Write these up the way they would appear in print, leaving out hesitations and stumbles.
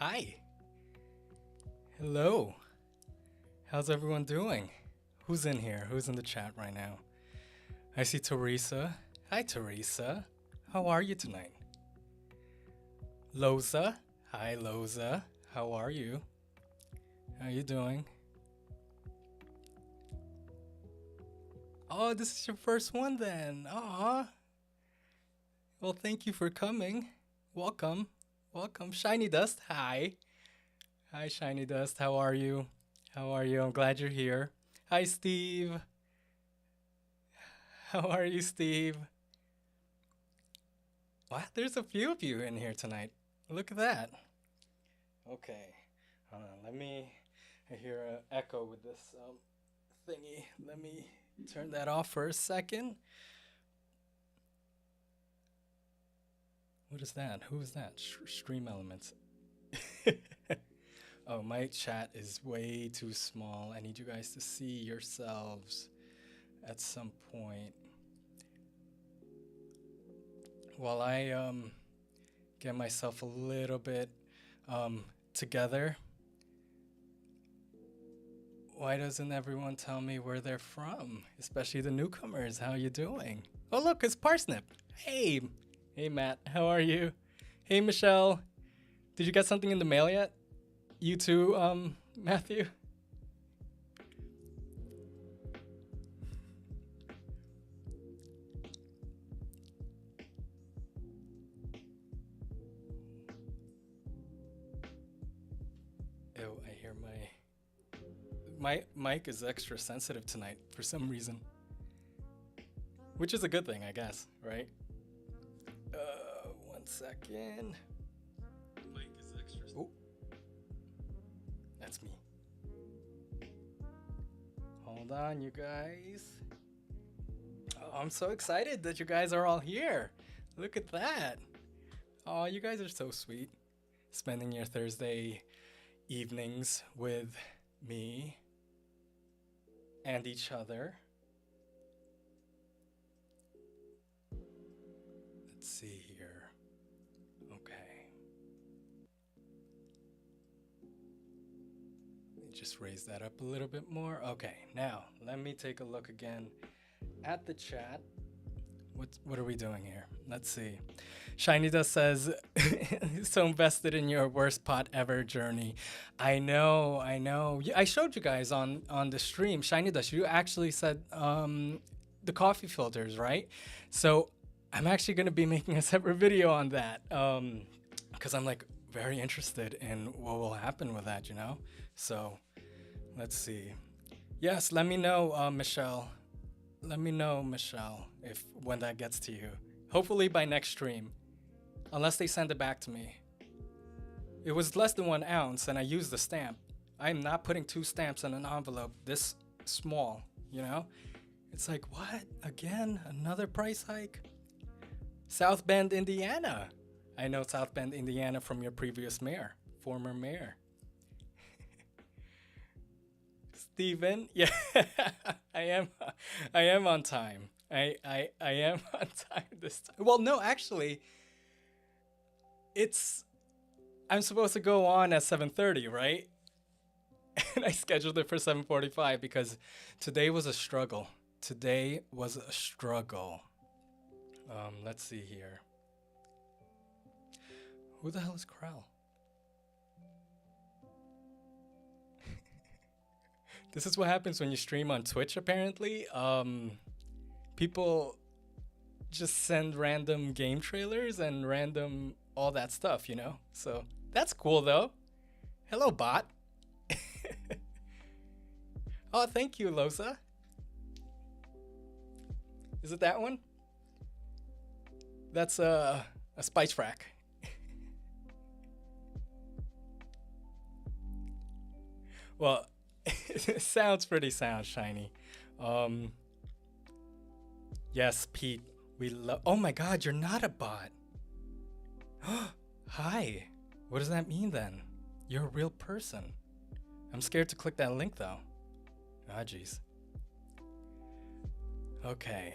Hi. Hello. How's everyone doing? Who's in here? Who's in the chat right now? I see Teresa. Hi, Teresa. How are you tonight? Loza. Hi, Loza. How are you? How you doing? Oh, this is your first one then. Aw. Well, thank you for coming. Welcome. Welcome. Shiny Dust. Hi. Hi, Shiny Dust. How are you? How are you? I'm glad you're here. Hi, Steve. How are you, Steve? What? There's a few of you in here tonight. Look at that. Okay. Hold on. I hear an echo with this thingy. Let me turn that off for a second. What is that? Who is that? Stream Elements. Oh, my chat is way too small. I need you guys to see yourselves at some point. While I get myself a little bit together, why doesn't everyone tell me where they're from? Especially the newcomers. How you doing? Oh, look, it's Parsnip. Hey. Hey, Matt. How are you? Hey, Michelle. Did you get something in the mail yet? You too, Matthew? Oh, I hear my mic is extra sensitive tonight for some reason. Which is a good thing, I guess, right? 1 second. Mic is extra. Oh, that's me. Hold on, you guys. Oh, I'm so excited that you guys are all here. Look at that. Oh, you guys are so sweet. Spending your Thursday evenings with me and each other. Let's see here. Okay. Let me just raise that up a little bit more. Okay, now let me take a look again at the chat. What are we doing here? Let's see. Shiny Dust says, so invested in your worst pot ever journey. I know. I showed you guys on the stream. Shiny Dust, you actually said the coffee filters, right? So I'm actually going to be making a separate video on that because I'm like very interested in what will happen with that, you know? So let's see. Yes, let me know, Michelle. Let me know, Michelle, when that gets to you. Hopefully by next stream, unless they send it back to me. It was less than 1 ounce and I used the stamp. I'm not putting 2 stamps in an envelope this small, you know? It's like, what? Again? Another price hike? South Bend, Indiana. I know South Bend, Indiana from your previous mayor, former mayor. Steven, yeah, I am on time. I am on time this time. Well, no, actually, I'm supposed to go on at 7:30, right? And I scheduled it for 7:45 because today was a struggle. Today was a struggle. Let's see here. Who the hell is Krell? This is what happens when you stream on Twitch, apparently. People just send random game trailers and random all that stuff, you know? So that's cool, though. Hello, bot. Oh, thank you, Losa. Is it that one? That's a spice rack. Well, it sounds pretty sound, Shiny. Yes, Pete. We love. Oh my God, you're not a bot. Hi. What does that mean then? You're a real person. I'm scared to click that link though. Ah, jeez. Okay.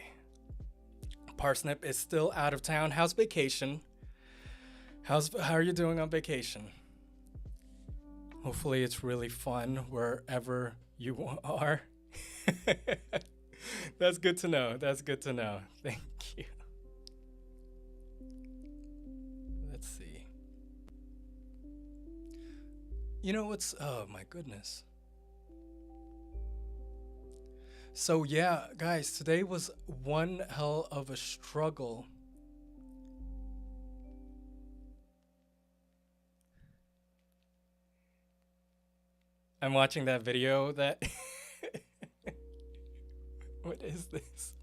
Parsnip is still out of town. How's vacation? How are you doing on vacation? Hopefully it's really fun wherever you are. That's good to know. That's good to know. Thank you. Let's see. You know what's... Oh my goodness. So yeah, guys, today was one hell of a struggle. I'm watching that video that... What is this?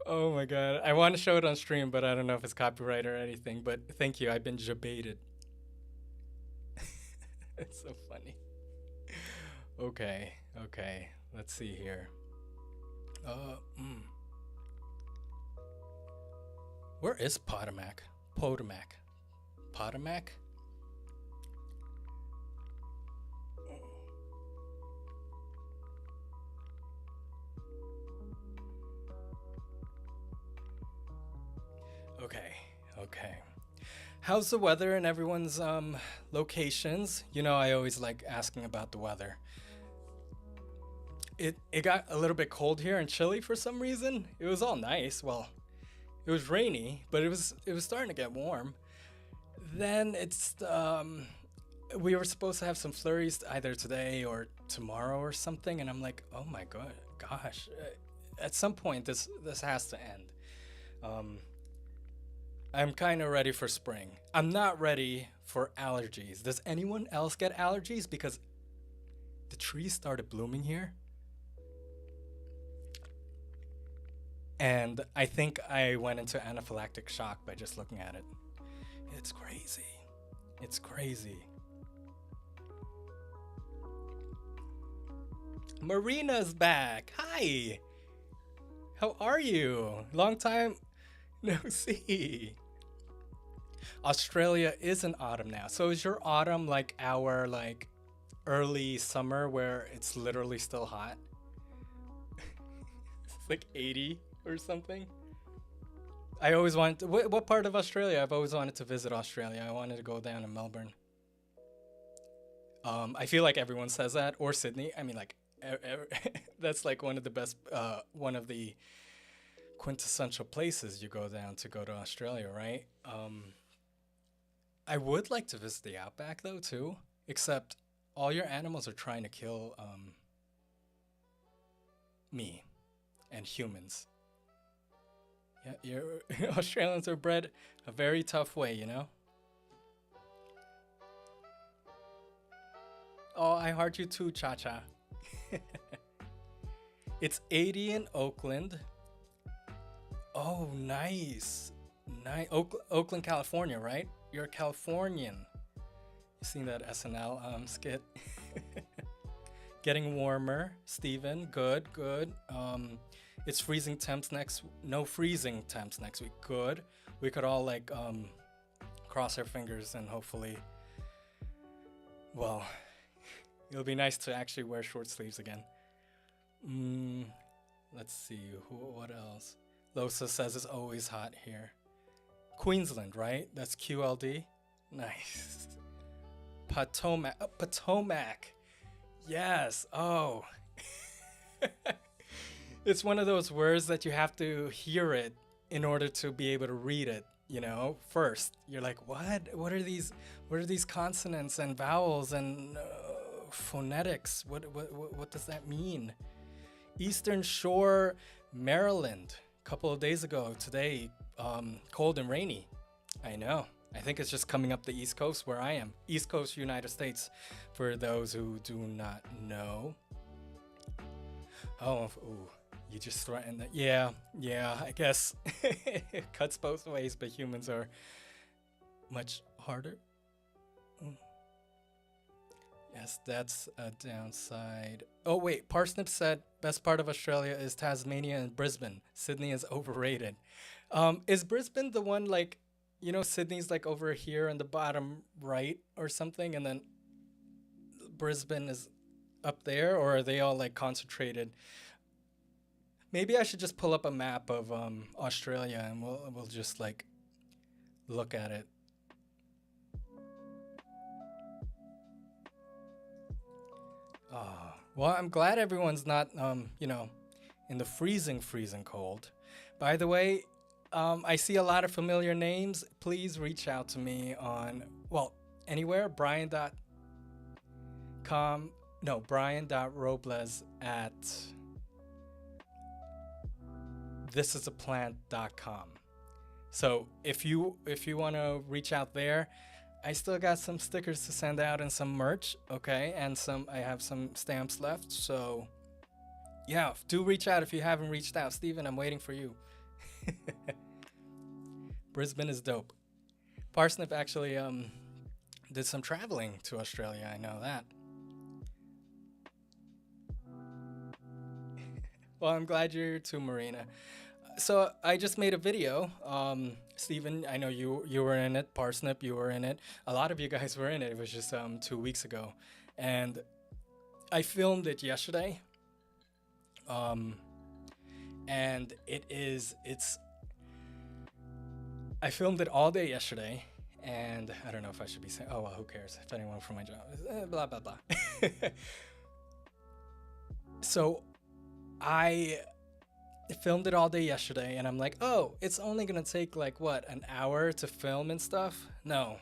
Oh my god. I want to show it on stream, but I don't know if it's copyright or anything. But thank you. I've been jebaited. It's so funny. Okay. Okay. Let's see here. Where is Potomac? Potomac. Potomac? Okay, okay. How's the weather in everyone's locations? You know, I always like asking about the weather. It got a little bit cold here and chilly for some reason. It was all nice. Well, it was rainy, but it was starting to get warm. Then it's we were supposed to have some flurries either today or tomorrow or something, and I'm like, oh my god, gosh, at some point this has to end. I'm kind of ready for spring. I'm not ready for allergies. Does anyone else get allergies? Because the trees started blooming here. And I think I went into anaphylactic shock by just looking at it. It's crazy. It's crazy. Marina's back. Hi. How are you? Long time no see. Australia is in autumn now. So is your autumn like our like early summer where it's literally still hot? It's like 80 or something. I always wanted to, what part of Australia? I've always wanted to visit Australia. I wanted to go down to Melbourne. I feel like everyone says that, or Sydney. I mean, like, that's like one of the best, one of the quintessential places you go down to go to Australia, right? I would like to visit the outback though too, except all your animals are trying to kill me and humans. Yeah, Australians are bred a very tough way, you know? Oh, I heart you too, Cha-Cha. It's 80 in Oakland. Oh, nice. Nice. Oakland, California, right? You're a Californian. You seen that SNL skit? Getting warmer, Steven. Good, good. It's freezing temps no freezing temps next week. Good. We could all like cross our fingers and hopefully, well, it'll be nice to actually wear short sleeves again. Let's see, what else? Losa says it's always hot here. Queensland, right? That's QLD. Nice. Potomac. Oh, Potomac. Yes. Oh. It's one of those words that you have to hear it in order to be able to read it, you know, first. You're like, what? What are these consonants and vowels and phonetics? What does that mean? Eastern Shore, Maryland. A couple of days ago. Today, cold and rainy. I know. I think it's just coming up the East Coast where I am. East Coast, United States, for those who do not know. Oh, ooh, you just threatened that. Yeah, I guess it cuts both ways, but humans are much harder. Yes, that's a downside. Oh, wait, Parsnip said best part of Australia is Tasmania and Brisbane. Sydney is overrated. Is Brisbane the one like, you know, Sydney's like over here on the bottom right or something, and then Brisbane is up there, or are they all like concentrated? Maybe I should just pull up a map of Australia and we'll just like look at it. Well, I'm glad everyone's not, in the freezing cold. By the way, I see a lot of familiar names. Please reach out to me on, well, anywhere, Brian.Robles at thisisaplant.com. So if you want to reach out there, I still got some stickers to send out and some merch, okay? And I have some stamps left. So yeah, do reach out if you haven't reached out. Steven, I'm waiting for you. Brisbane is dope. Parsnip actually did some traveling to Australia. I know that. Well, I'm glad you're here too, Marina. So I just made a video. Steven, I know you were in it. Parsnip, you were in it. A lot of you guys were in it. It was just 2 weeks ago. And I filmed it yesterday. And I filmed it all day yesterday, and I don't know if I should be saying, oh, well, who cares if anyone from my job is, blah, blah, blah. So I filmed it all day yesterday, and I'm like, oh, it's only going to take like, what, an hour to film and stuff? No.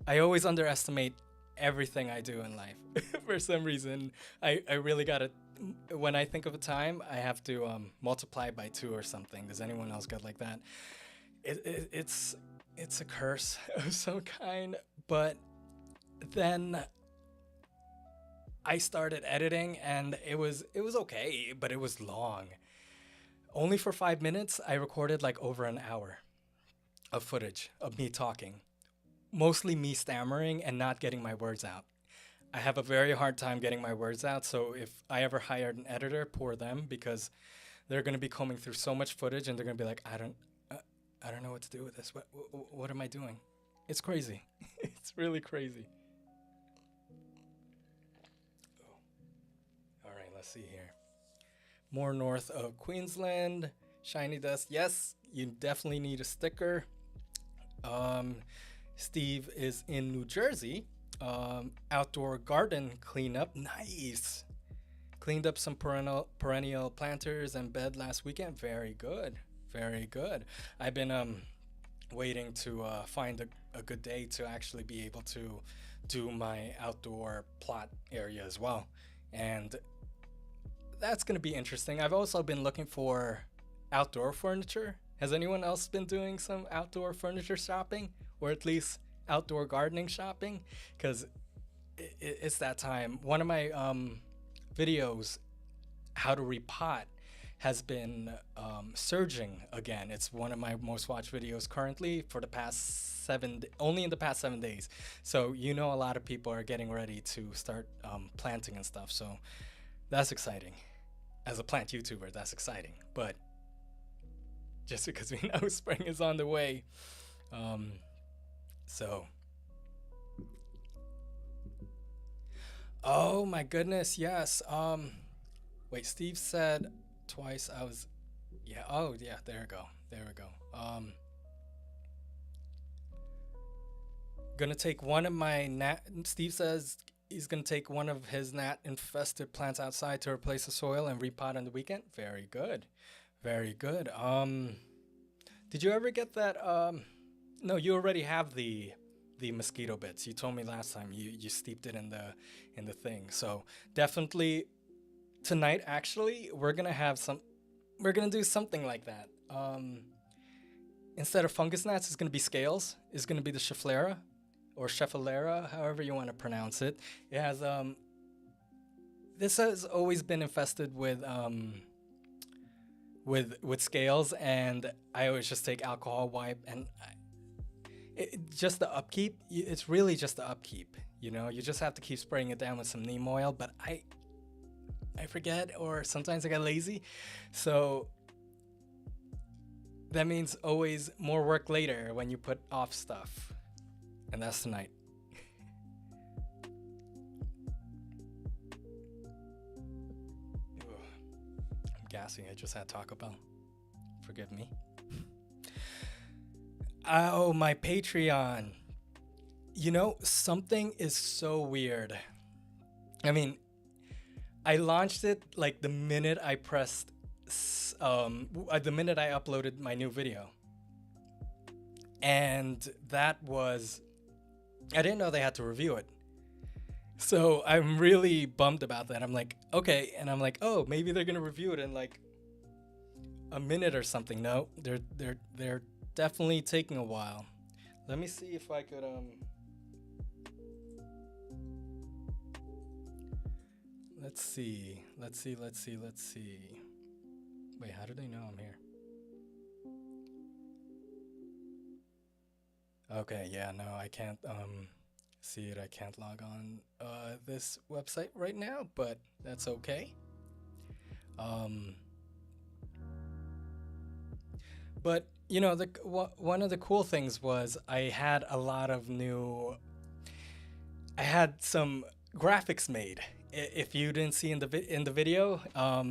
I always underestimate everything I do in life. For some reason, I really got to, when I think of a time, I have to multiply by 2 or something. Does anyone else get like that? It's a curse of some kind. But then I started editing, and it was okay, but it was long. Only for 5 minutes, I recorded like over an hour of footage of me talking. Mostly me stammering and not getting my words out. I have a very hard time getting my words out, so if I ever hired an editor, poor them, because they're going to be combing through so much footage and they're going to be like, I don't know what to do with this. What am I doing? It's crazy. It's really crazy. All right, let's see here. More north of Queensland. Shiny Dust. Yes, you definitely need a sticker. Steve is in New Jersey. Outdoor garden cleanup. Nice. Cleaned up some perennial planters and bed last weekend. Very good. I've been waiting to find a good day to actually be able to do my outdoor plot area as well. And that's going to be interesting. I've also been looking for outdoor furniture. Has anyone else been doing some outdoor furniture shopping? Or at least outdoor gardening shopping? Because it's that time. One of my videos, how to repot, has been surging again. It's one of my most watched videos currently for the past only in the past 7 days. So a lot of people are getting ready to start planting and stuff. So that's exciting. As a plant YouTuber, that's exciting. But just because we know spring is on the way. Oh my goodness, yes. Wait, Steve said twice I was, yeah, oh yeah, there we go. Gonna take one of my Steve says he's gonna take one of his gnat infested plants outside to replace the soil and repot on the weekend. Very good. Did you ever get that, no, you already have the mosquito bits. You told me last time you steeped it in the thing. So definitely tonight, actually, we're gonna do something like that. Instead of fungus gnats, it's gonna be scales. It's gonna be the schefflera or schefflera, however you want to pronounce it. It has this has always been infested with scales, and I always just take alcohol wipe, and just the upkeep. It's really just the upkeep. You just have to keep spraying it down with some neem oil. But I forget, or sometimes I get lazy, so that means always more work later when you put off stuff, and that's tonight. I'm gassing. I just had Taco Bell. Forgive me. Oh, my Patreon. You know, something is so weird. I mean, I launched it like the minute I pressed, the minute I uploaded my new video. And that was, I didn't know they had to review it. So I'm really bummed about that. I'm like, okay. And I'm like, oh, maybe they're going to review it in like a minute or something. No, they're definitely taking a while. Let me see if I could, let's see. Wait, how do they know I'm here? Okay, yeah, no, I can't see it. I can't log on this website right now, but that's okay. But you know, one of the cool things was I had a lot of new. I had some graphics made. If you didn't see in the video, let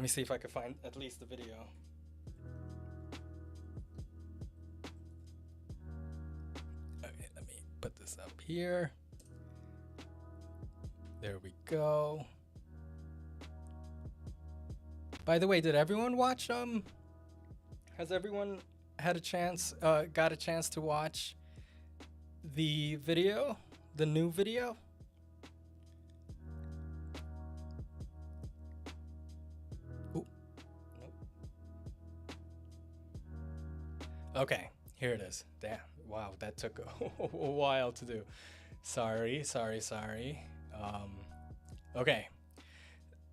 me see if I can find at least the video. Okay, let me put this up here. There we go. By the way, did everyone watch? Has everyone had a chance? Got a chance to watch the video, the new video? Ooh. Nope. Okay, here it is. Damn, wow, that took a while to do. Sorry. Okay,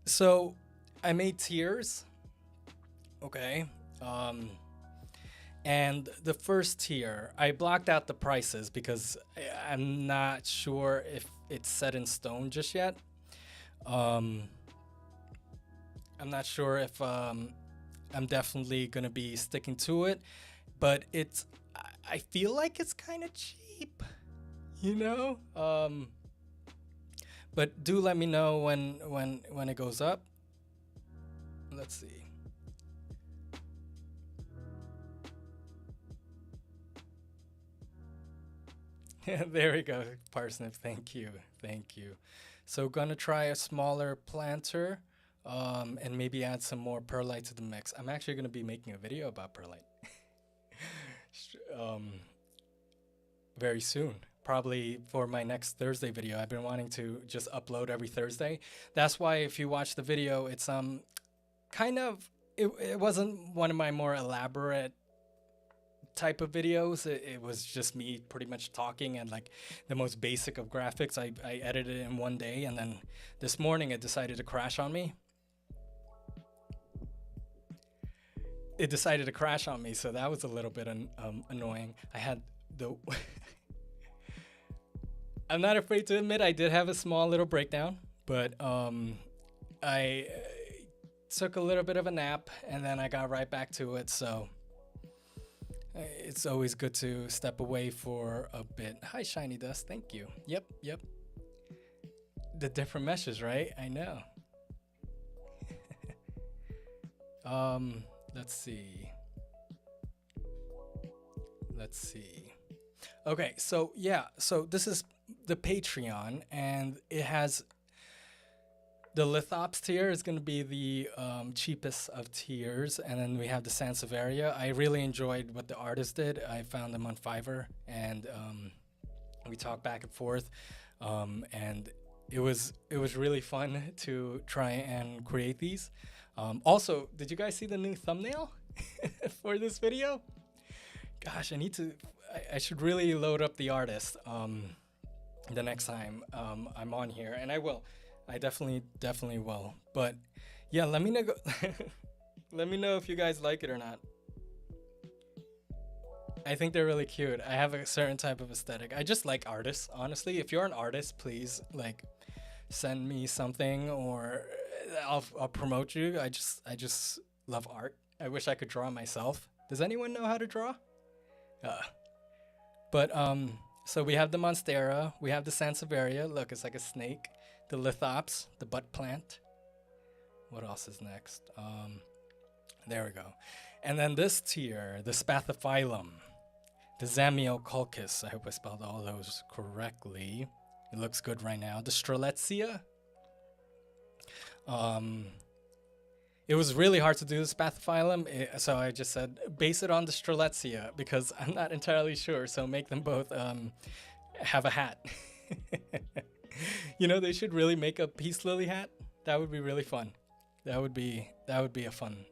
so I made tiers. Okay. And the first tier, I blocked out the prices because I'm not sure if it's set in stone just yet. I'm not sure if I'm definitely gonna be sticking to it, but I feel like it's kind of cheap, you know. But do let me know when it goes up. Let's see. There we go, Parsnip. Thank you. So gonna try a smaller planter, and maybe add some more perlite to the mix. I'm actually gonna be making a video about perlite, very soon. Probably for my next Thursday video. I've been wanting to just upload every Thursday. That's why if you watch the video, it's kind of it wasn't one of my more elaborate type of videos. It was just me pretty much talking and like the most basic of graphics. I edited it in one day, and then this morning it decided to crash on me. So that was a little bit annoying. I had the I'm not afraid to admit I did have a small little breakdown, but I took a little bit of a nap and then I got right back to it. So it's always good to step away for a bit. Hi, Shiny Dust. Thank you. Yep. The different meshes, right? I know. Let's see. Okay, so yeah, so this is the Patreon, and it has the Lithops tier is going to be the cheapest of tiers, and then we have the Sansevieria. I really enjoyed what the artist did. I found them on Fiverr, and we talked back and forth, and it was really fun to try and create these. Also, did you guys see the new thumbnail for this video? Gosh, I should really load up the artist the next time I'm on here, and I will. I definitely will. But yeah, let me know. Let me know if you guys like it or not. I think they're really cute. I have a certain type of aesthetic. I just like artists, honestly. If you're an artist, please like send me something, or I'll promote you. I just love art. I wish I could draw myself. Does anyone know how to draw? But so we have the Monstera, we have the Sansevieria. Look, it's like a snake. The Lithops, the butt plant. What else is next? There we go. And then this tier, the Spathaphylum. The Zamioculcus, I hope I spelled all those correctly. It looks good right now. The Stralezia. It was really hard to do the Spathaphylum, so I just said base it on the Stralezia because I'm not entirely sure. So make them both have a hat. You know, they should really make a peace lily hat. That would be really fun. That would be a fun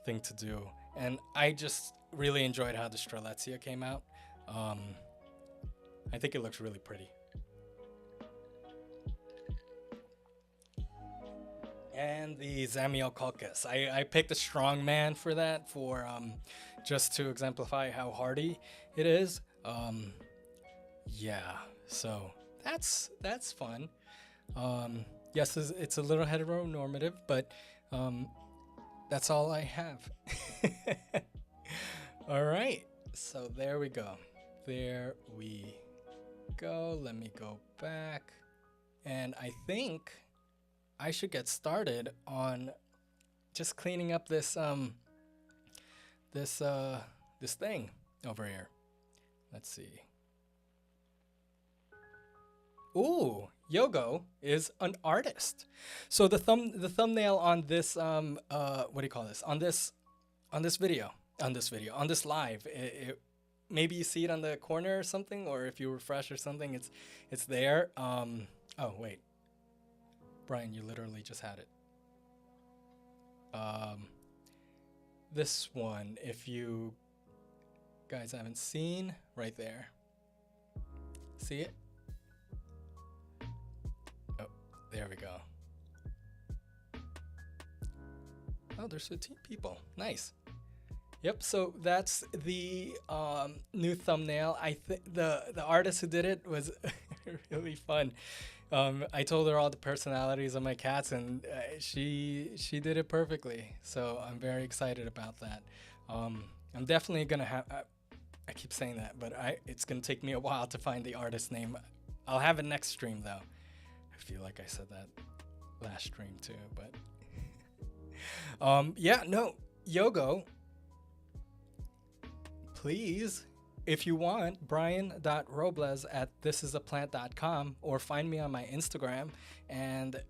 thing to do. And I just really enjoyed how the Stralezia came out. I think it looks really pretty. And the Zamioculcus. I picked a strong man for that, for just to exemplify how hardy it is. Yeah, so that's fun. Yes, it's a little heteronormative, but that's all I have. All right, so there we go. There we go. Let me go back, and I think I should get started on just cleaning up this this thing over here. Let's see. Ooh, Yogo is an artist. So the thumbnail on this what do you call this? On this live, maybe you see it on the corner or something, or if you refresh or something, it's there. Oh wait. Brian, you literally just had it. This one, if you guys haven't seen, right there. See it? Oh, there we go. Oh, there's 15 people. Nice. Yep, so that's the new thumbnail. I think the artist who did it was really fun. I told her all the personalities of my cats, and she did it perfectly. So I'm very excited about that. I'm definitely gonna have. I keep saying that, but it's gonna take me a while to find the artist name. I'll have it next stream though. I feel like I said that last stream too, but yeah, no, Yogo. Please, if you want, brian.robles@thisisaplant.com, or find me on my Instagram and,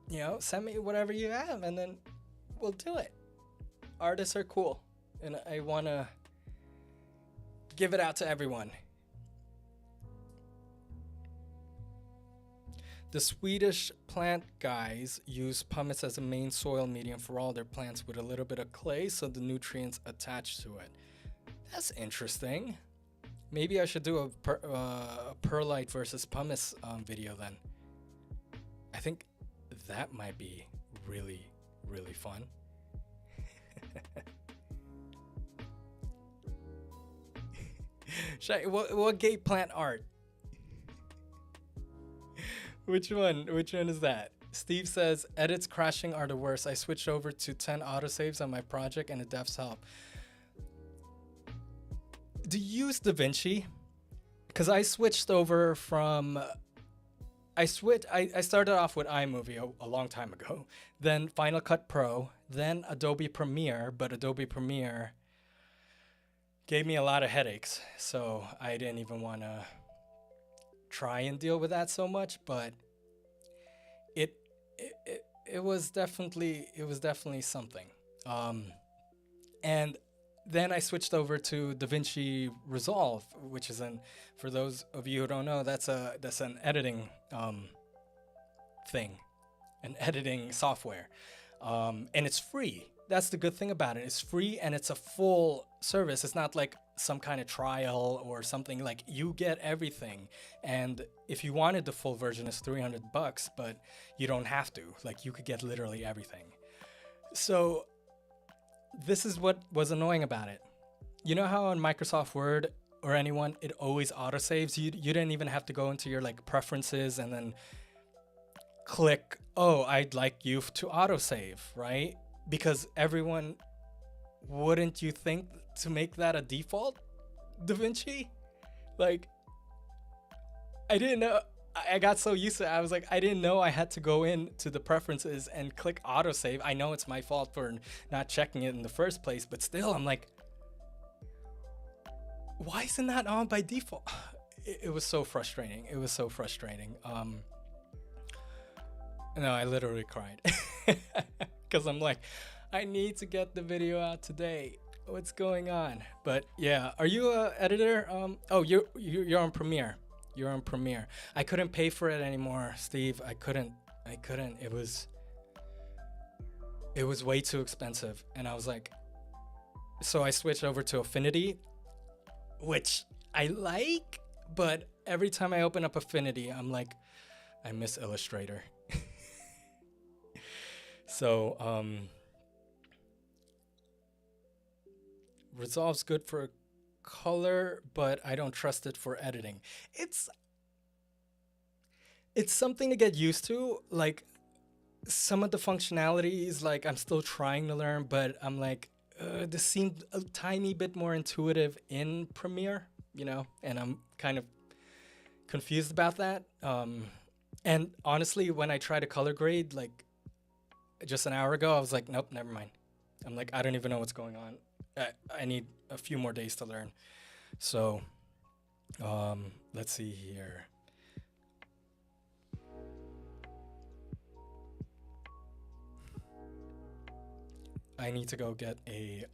you know, send me whatever you have and then we'll do it. Artists are cool and I want to give it out to everyone. The Swedish plant guys use pumice as a main soil medium for all their plants with a little bit of clay so the nutrients attach to it. That's interesting. Maybe I should do a perlite versus pumice video then. I think that might be really, really fun. What gate plant art? Which one? Which one is that? Steve says, edits crashing are the worst. I switched over to 10 autosaves on my project and the devs help. Do you use DaVinci? Because I switched over from... I started off with iMovie a long time ago, then Final Cut Pro, then Adobe Premiere, but Adobe Premiere gave me a lot of headaches, so I didn't even want to try and deal with that so much, but it was definitely something. And then I switched over to DaVinci Resolve, which is for those of you who don't know, that's an editing thing, an editing software, and it's free. That's the good thing about it. It's free and it's a full service. It's not like some kind of trial or something. Like, you get everything. And if you wanted the full version, it's $300, but you don't have to. Like, you could get literally everything. So this is what was annoying about it. You know how on Microsoft Word or anyone, it always autosaves? You didn't even have to go into your like preferences and then click, oh, I'd like you to autosave, right? Because everyone, wouldn't you think to make that a default, DaVinci? Like, I didn't know. I got so used to it. I was like, I didn't know I had to go into the preferences and click autosave. I know it's my fault for not checking it in the first place, but still, I'm like, Why isn't that on by default? It was so frustrating. It was so frustrating. No, I literally cried because I'm like, I need to get the video out today. What's going on? But yeah, are you a editor? Oh, you're on Premiere. You're on Premiere. I couldn't pay for it anymore, Steve. I couldn't. It was way too expensive, and I was like, so I switched over to Affinity, which I like, but every time I open up Affinity, I'm like, I miss Illustrator. So Resolve's good for color, but I don't trust it for editing. It's something to get used to. Like, some of the functionalities, like, I'm still trying to learn, but I'm like, this seemed a tiny bit more intuitive in Premiere, you know, and I'm kind of confused about that. And honestly, when I tried to color grade, like, just an hour ago, I was like, nope, never mind. I'm like, I don't even know what's going on. I need a few more days to learn. So, let's see here. I need to go get a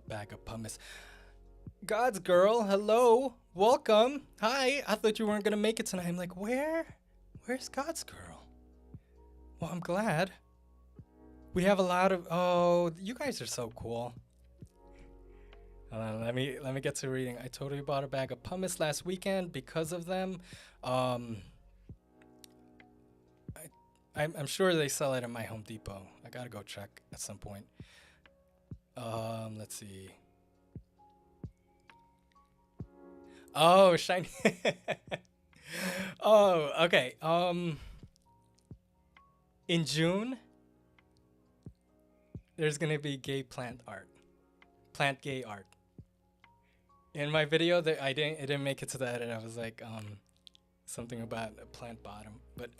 bag of pumice. God's girl, hello, welcome. Hi, I thought you weren't gonna make it tonight. I'm like, where's God's girl? Well, I'm glad. We have a lot of, oh, you guys are so cool. Hold on, let me get to reading. I totally bought a bag of pumice last weekend because of them. I'm sure they sell it at my Home Depot. I gotta go check at some point. Let's see. Oh, shiny. Oh, okay. In June, there's gonna be gay plant gay art. In my video, it didn't make it to the edit. I was like, something about a plant bottom, but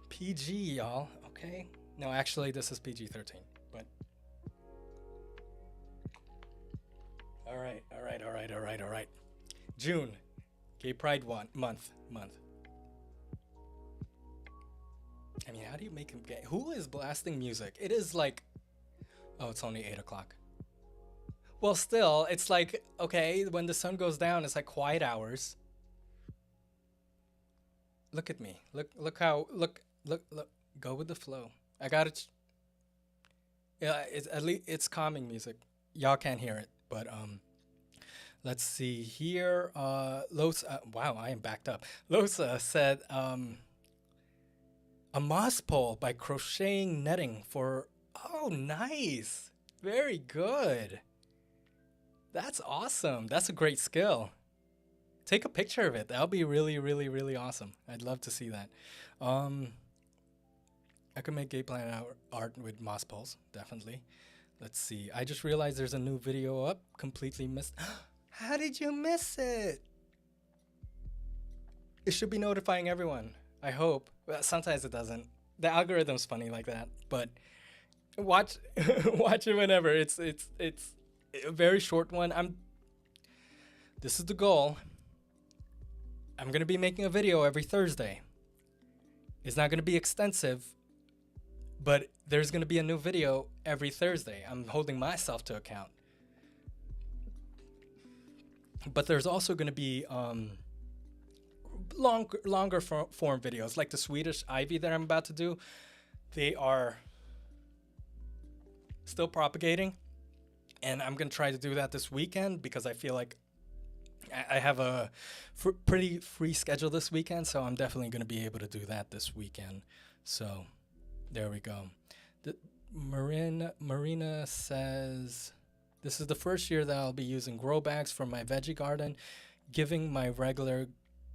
PG, y'all. Okay. No, actually, this is PG-13. But all right. June, Gay Pride month. I mean, how do you make him gay? Who is blasting music? It is like, oh, it's only 8 o'clock. Well, still, it's like, okay, when the sun goes down, it's like quiet hours. Look at me. Look how, look, go with the flow. I got it. Yeah, it's at least it's calming music. Y'all can't hear it, but let's see here. Losa, wow, I am backed up. Losa said, a moss pole by crocheting netting for, oh, nice. Very good. That's awesome. That's a great skill. Take a picture of it. That'll be really, really, really awesome. I'd love to see that. I could make gay plant art with moss poles, definitely. Let's see. I just realized there's a new video up. Completely missed. How did you miss it? It should be notifying everyone. I hope. Well, sometimes it doesn't. The algorithm's funny like that. But watch watch it whenever. It's a very short one. This is the goal. I'm gonna be making a video every Thursday. It's not gonna be extensive, but there's gonna be a new video every Thursday. I'm holding myself to account. But there's also gonna be longer form videos, like the Swedish ivy that I'm about to do. They are still propagating, and I'm gonna try to do that this weekend because I feel like I have a pretty free schedule this weekend, so I'm definitely gonna be able to do that this weekend. So there we go. Marina says, this is the first year that I'll be using grow bags for my veggie garden, giving my regular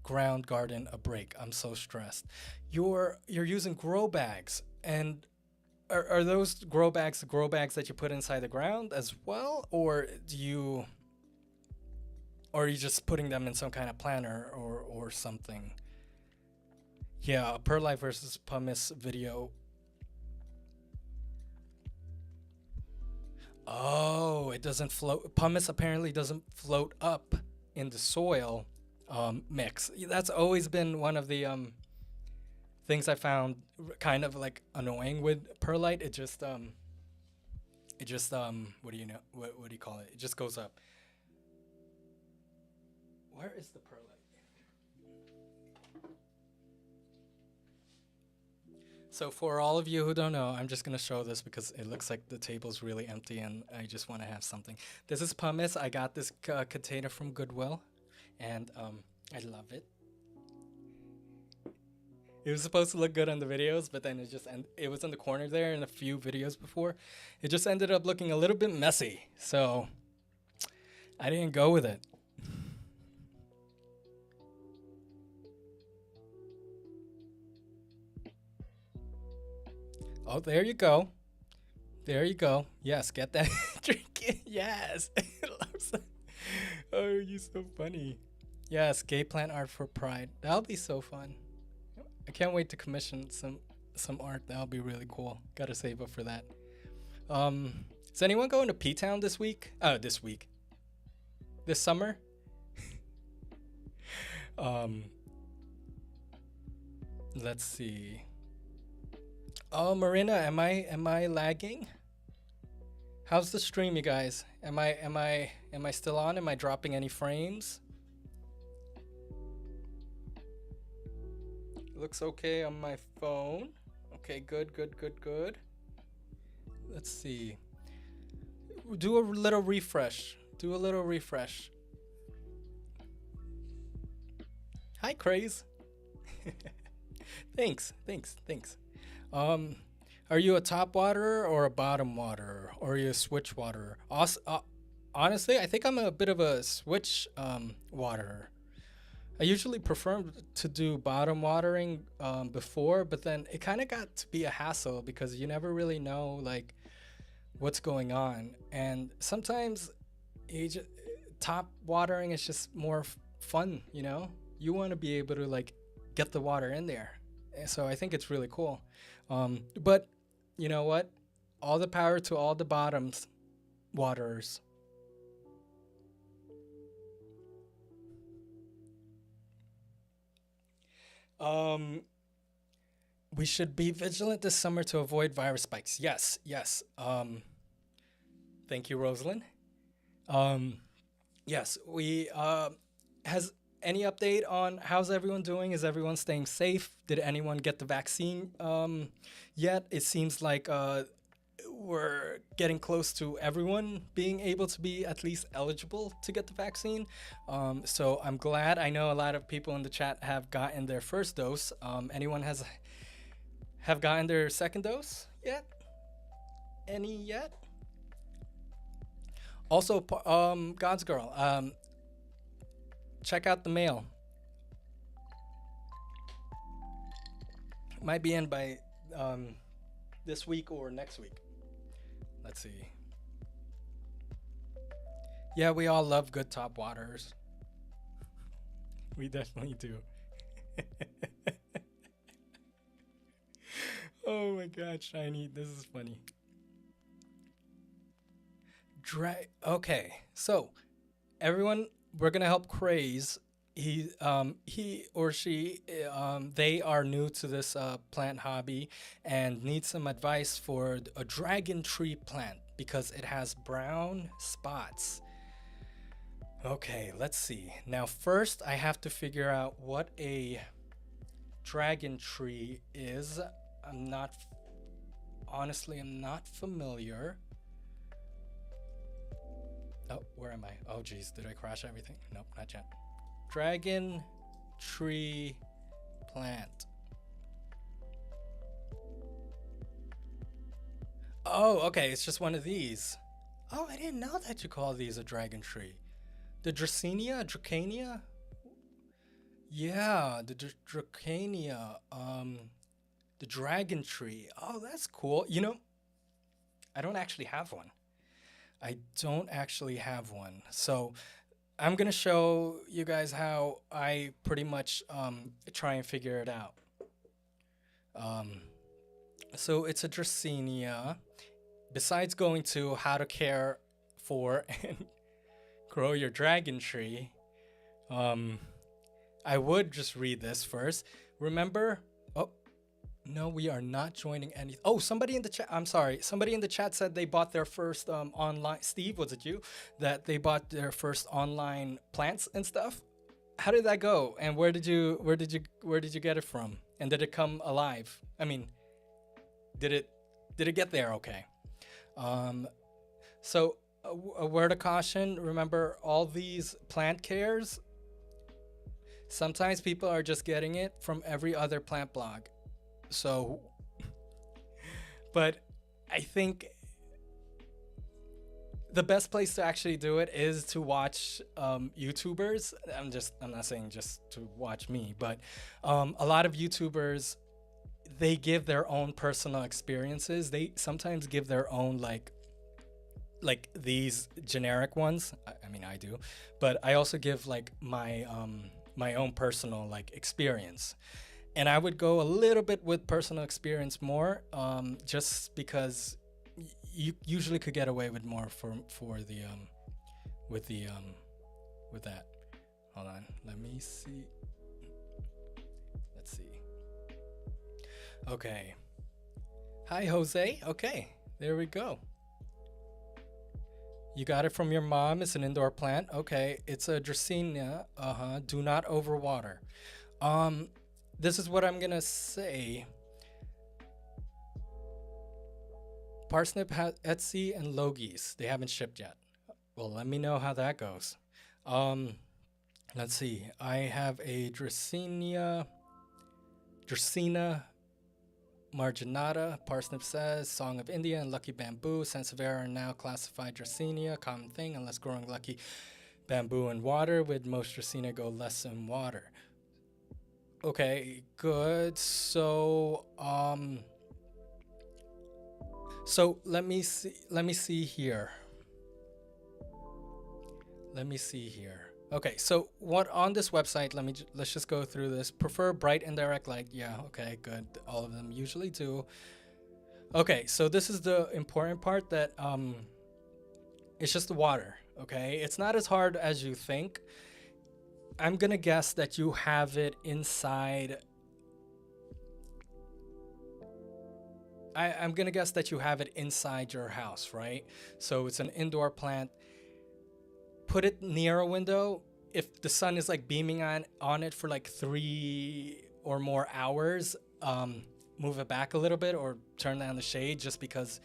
ground garden a break. I'm so stressed. You're using grow bags, and are those grow bags the grow bags that you put inside the ground as well, or are you just putting them in some kind of planter or something? Yeah, a perlite versus pumice video. Oh, it doesn't float. Pumice apparently doesn't float up in the soil mix. That's always been one of the things I found kind of like annoying with perlite. It just what do you know? What do you call it? It just goes up. Where is the perlite? So for all of you who don't know, I'm just gonna show this because it looks like the table's really empty and I just want to have something. This is pumice. I got this container from Goodwill, and I love it. It was supposed to look good on the videos, but then it was in the corner there in a few videos before. It just ended up looking a little bit messy, so I didn't go with it. Oh, there you go. There you go. Yes, get that drink. Yes. Oh, you're so funny. Yes, gay plant art for Pride. That'll be so fun. I can't wait to commission some art. That'll be really cool. Gotta save up for that. Is anyone going to P-Town this week? This summer? Let's see. Oh, Marina, am I lagging? How's the stream, you guys? Am I still on? Am I dropping any frames? Looks okay on my phone. Okay, good. Let's see. Do a little refresh. Hi, Craze. Thanks. Are you a top waterer or a bottom waterer? Or are you a switch waterer? Honestly, I think I'm a bit of a switch waterer. I usually prefer to do bottom watering before, but then it kind of got to be a hassle because you never really know like what's going on, and sometimes top watering is just more fun. You know, you want to be able to like get the water in there, so I think it's really cool. But you know what? All the power to all the bottoms waterers. We should be vigilant this summer to avoid virus spikes. Yes. Thank you, Rosalind. Yes, we has any update on how's everyone doing? Is everyone staying safe? Did anyone get the vaccine yet? It seems like we're getting close to everyone being able to be at least eligible to get the vaccine. So I'm glad. I know a lot of people in the chat have gotten their first dose. Anyone have gotten their second dose yet? Any yet? Also, God's Girl, check out the mail. Might be in by this week or next week. Let's see. Yeah, we all love good top waters. We definitely do. Oh my god, Shiny, this is funny. Okay, so everyone, we're gonna help Craze. He or she, they are new to this plant hobby and need some advice for a dragon tree plant because it has brown spots. Okay, let's see. Now first I have to figure out what a dragon tree is. Honestly, I'm not familiar. Oh, where am I? Oh geez, did I crash everything? Nope, not yet. Dragon tree plant. Oh, okay, it's just one of these. Oh, I didn't know that you call these a dragon tree. The Dracaena? Yeah, the Dracaena. The dragon tree. Oh, that's cool. You know, I don't actually have one. So I'm going to show you guys how I pretty much try and figure it out. So it's a Dracenia. Besides going to how to care for and grow your dragon tree, Um, I would just read this first. Remember? Oh, no, we are not joining any. Oh, somebody in the chat. I'm sorry. Somebody in the chat said they bought their first online. Steve, was it you? That they bought their first online plants and stuff. How did that go? And where did you get it from? And did it come alive? I mean, did it get there okay? Um, so a word of caution. Remember, all these plant cares. Sometimes people are just getting it from every other plant blog. So, but I think the best place to actually do it is to watch YouTubers. I'm not saying just to watch me, but a lot of YouTubers, they give their own personal experiences. They sometimes give their own like these generic ones. I mean, I do, but I also give like my own personal like experience. And I would go a little bit with personal experience more, just because you usually could get away with more for the with the with that. Hold on, let me see. Let's see. Okay. Hi, Jose. Okay, there we go. You got it from your mom. It's an indoor plant. Okay, it's a Dracaena. Do not overwater. This is what I'm gonna say. Parsnip, Etsy, and Logies. They haven't shipped yet. Well, let me know how that goes. Let's see. I have a Dracaena marginata. Parsnip says Song of India and Lucky Bamboo. Sansevieria are now classified Dracenia. Common thing unless growing lucky bamboo in water. With most Dracaena go less in water. Okay, good. So let me see. Let me see here. Okay, so what on this website? Let's just go through this. Prefer bright and direct light. Yeah. Okay. Good. All of them usually do. Okay, so this is the important part that it's just the water. Okay, it's not as hard as you think. I'm gonna guess that you have it inside. I'm gonna guess that you have it inside your house, right? So it's an indoor plant. Put it near a window. If the sun is like beaming on it for like 3 or more hours, move it back a little bit or turn down the shade, just because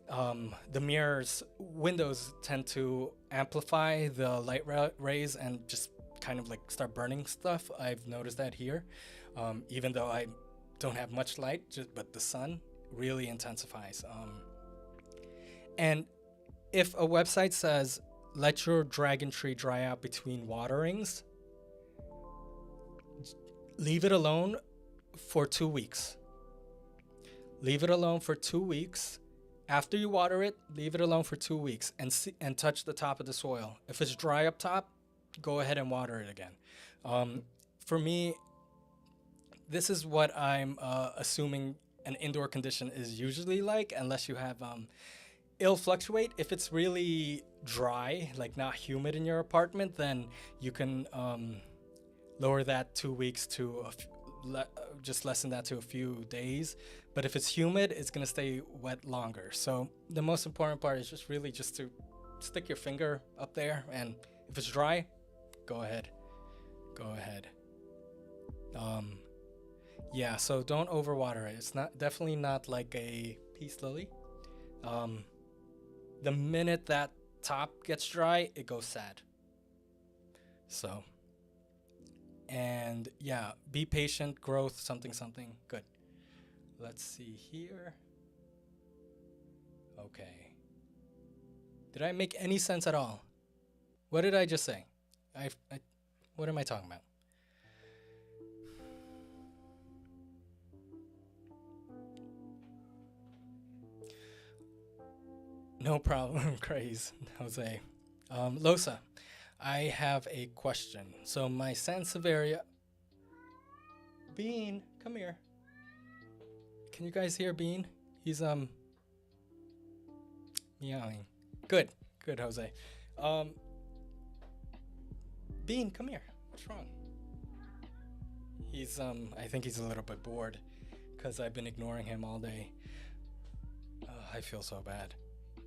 the windows tend to amplify the light rays and just kind of like start burning stuff. I've noticed that here, even though I don't have much light, but the sun really intensifies. And if a website says let your dragon tree dry out between waterings, leave it alone for 2 weeks. Leave it alone for 2 weeks. After you water it, leave it alone for 2 weeks and touch the top of the soil. If it's dry up top, go ahead and water it again. For me, this is what I'm assuming an indoor condition is usually like, unless you have it'll fluctuate. If it's really dry, like not humid in your apartment, then you can lower that 2 weeks to just lessen that to a few days. But if it's humid, it's gonna stay wet longer. So the most important part is just really just to stick your finger up there, and if it's dry, go ahead. Yeah, so don't overwater it. It's definitely not like a peace lily. The minute that top gets dry, it goes sad. So, and yeah, be patient, growth, something. Good. Let's see here. Okay. Did I make any sense at all? What did I just say? What am I talking about? No problem, Craze, Jose. Losa, I have a question. So my Sansevieria... Bean, come here. Can you guys hear Bean? He's meowing. Good, Jose. Bean, come here. What's wrong? He's I think he's a little bit bored because I've been ignoring him all day. I feel so bad.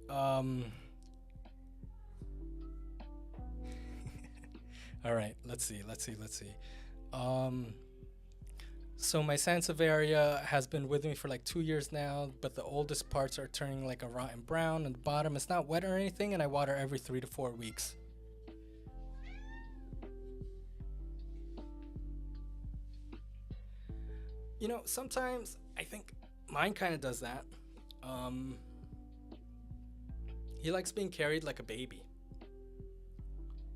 All right, let's see. So my Sansevieria has been with me for like 2 years now, but the oldest parts are turning like a rotten brown, and the bottom is not wet or anything, and I water every 3 to 4 weeks. You know, sometimes I think mine kind of does that. He likes being carried like a baby.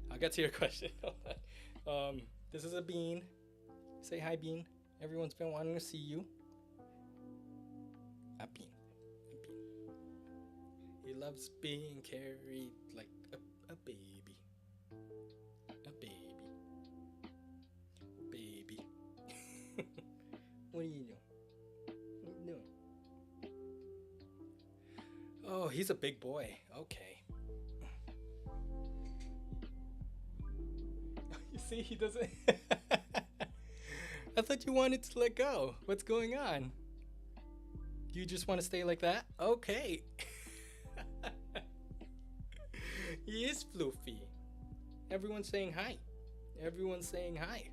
I'll get to your question. This is a bean. Say hi, bean. Everyone's been wanting to see you. A bean. He loves being carried like a baby. A baby. Baby. What are you doing? What are you doing? Oh, he's a big boy. Okay. You see, he doesn't... I thought you wanted to let go. What's going on? You just want to stay like that? Okay. He is floofy. Everyone's saying hi. Everyone's saying hi.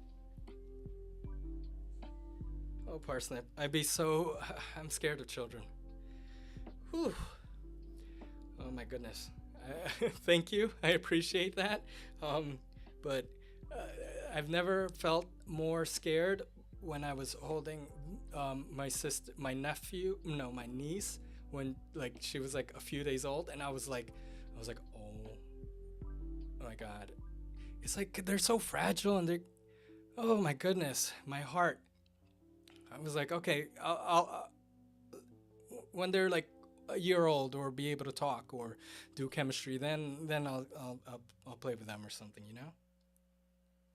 Oh, Parsnip. I'm scared of children. Whew. Oh my goodness. Thank you. I appreciate that. But I've never felt more scared when I was holding my niece, when like she was like a few days old, and I was like, oh my God. It's like they're so fragile, and oh my goodness, my heart. I was like, okay, I'll when they're like a year old or be able to talk or do chemistry, then I'll play with them or something, you know?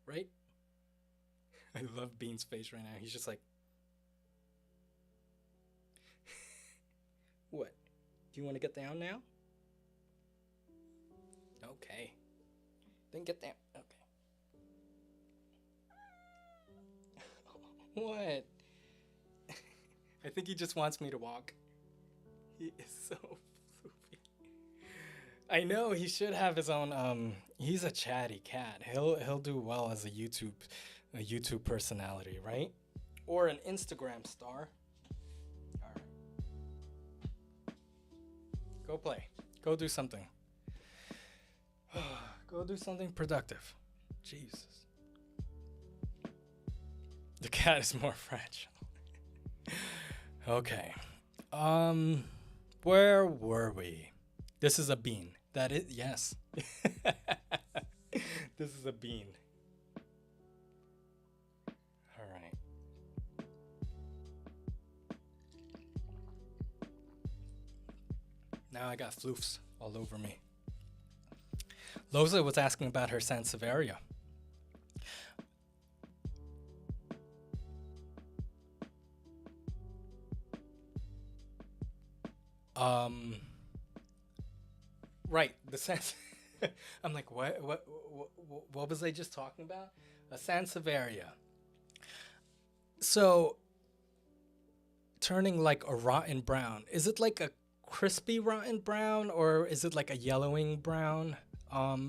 Right? I love Bean's face right now. He's just like, what? Do you want to get down now? Okay. Then get down. Okay. What? I think he just wants me to walk. He is so floofy. I know he should have his own. He's a chatty cat. He'll do well as a YouTube personality, right? Or an Instagram star. All right. Go play. Go do something. Go do something productive. Jesus. The cat is more fragile. Okay. Where were we? This is a bean. That is, yes. This is a bean. All right. Now I got floofs all over me. Loza was asking about her Sansevieria. Right, the sense. I'm like, what was I just talking about? A Sansevieria. So, turning like a rotten brown. Is it like a crispy rotten brown, or is it like a yellowing brown?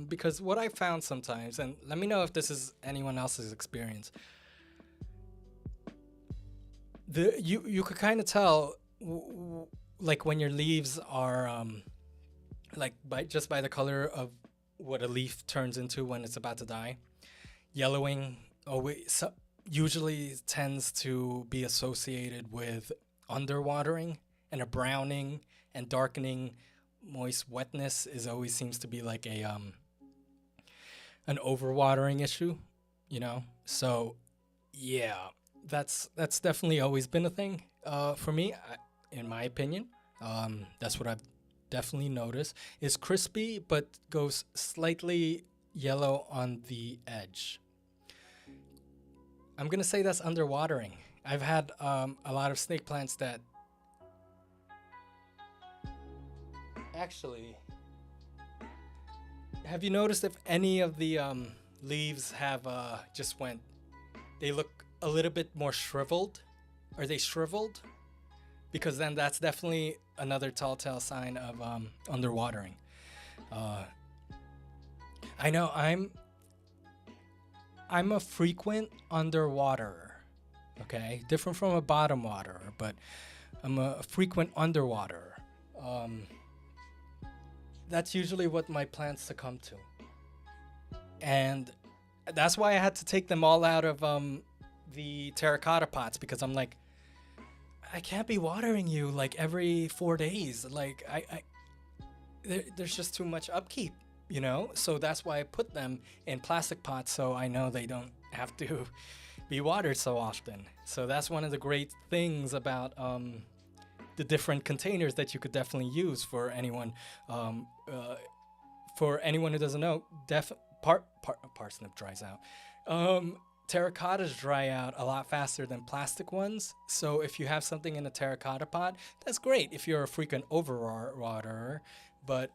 Because what I found sometimes, and let me know if this is anyone else's experience. You could kind of tell, like when your leaves are like just by the color of what a leaf turns into when it's about to die. Yellowing usually tends to be associated with underwatering, and a browning and darkening. Moist wetness always seems to be like an overwatering issue, you know. So yeah, that's definitely always been a thing for me, in my opinion. That's what I've definitely noticed. Is crispy but goes slightly yellow on the edge. I'm gonna say that's underwatering. I've had a lot of snake plants that actually. Have you noticed if any of the leaves have just went. They look a little bit more shriveled. Are they shriveled? Because then that's definitely another telltale sign of underwatering. I know I'm a frequent underwaterer. Okay, different from a bottom waterer, but I'm a frequent underwaterer. That's usually what my plants succumb to, and that's why I had to take them all out of the terracotta pots, because I'm like, I can't be watering you like every 4 days. Like there's just too much upkeep, you know? So that's why I put them in plastic pots, so I know they don't have to be watered so often. So that's one of the great things about the different containers that you could definitely use for anyone. For anyone who doesn't know, parsnip dries out. Terracottas dry out a lot faster than plastic ones. So if you have something in a terracotta pot, that's great if you're a frequent overwaterer. But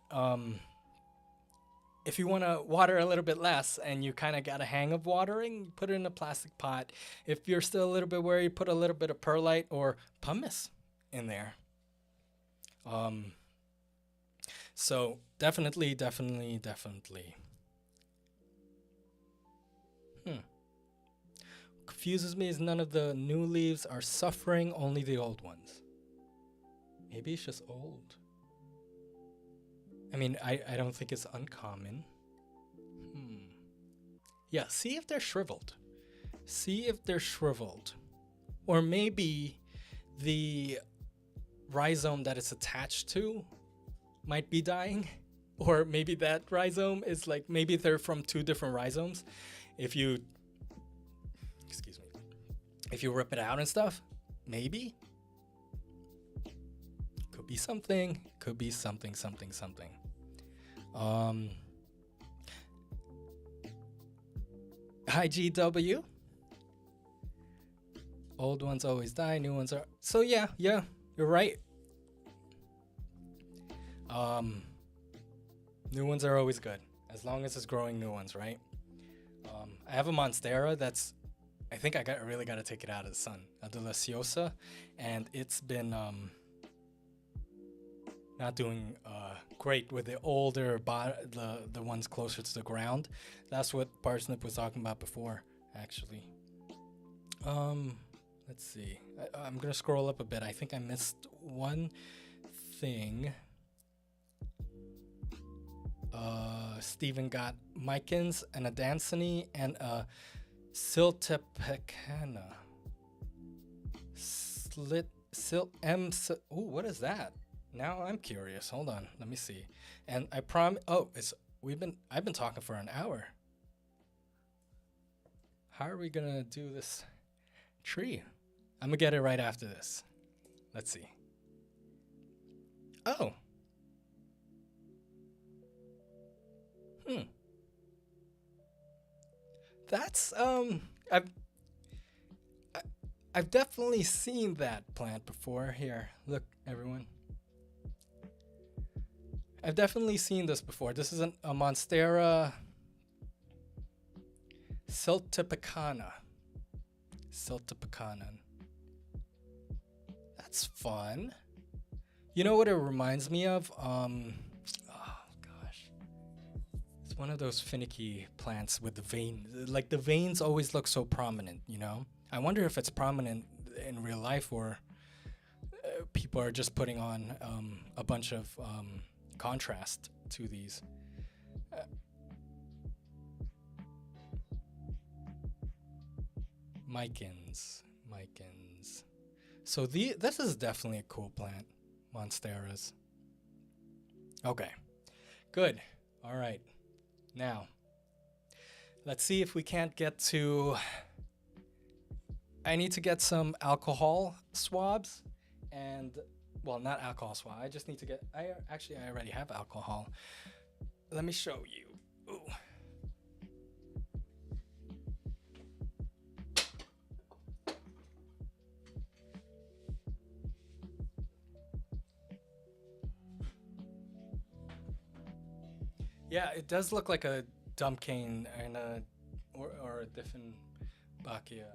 if you want to water a little bit less and you kind of got a hang of watering, put it in a plastic pot. If you're still a little bit worried, put a little bit of perlite or pumice in there. So definitely. Confuses me is none of the new leaves are suffering, only the old ones. Maybe it's just old. I mean, I don't think it's uncommon. Yeah, see if they're shriveled. See if they're shriveled. Or maybe the rhizome that it's attached to might be dying. Or maybe that rhizome is like, maybe they're from two different rhizomes. If you rip it out and stuff, maybe. Could be something. Could be something. Hi, GW. Old ones always die, new ones are... So yeah, you're right. New ones are always good, as long as it's growing new ones, right? I have a Monstera that's... I think I really got to take it out of the sun. A Deliciosa, and it's been not doing great with the older, the ones closer to the ground. That's what Parsnip was talking about before, actually. Let's see. I'm gonna scroll up a bit. I think I missed one thing. Steven got Micans and a Danceny and a Siltepecana. Ooh, what is that? Now I'm curious. Hold on, let me see. And I promise. Oh, I've been talking for an hour. How are we gonna do this tree? I'm gonna get it right after this. Let's see. Oh. That's I've definitely seen that plant before. Here, look, everyone. I've definitely seen this before. This is a Monstera Siltepecana. That's fun. You know what it reminds me of? It's one of those finicky plants with the vein. Like the veins always look so prominent, you know? I wonder if it's prominent in real life or people are just putting on a bunch of contrast to these. Micans. So this is definitely a cool plant, Monsteras. Okay, good. All right. Now, let's see if we can't get to... I need to get some alcohol swabs and... Well, not alcohol swab. I just need to get... I already have alcohol. Let me show you. Ooh. Yeah, it does look like a dump cane and a or Dieffenbachia.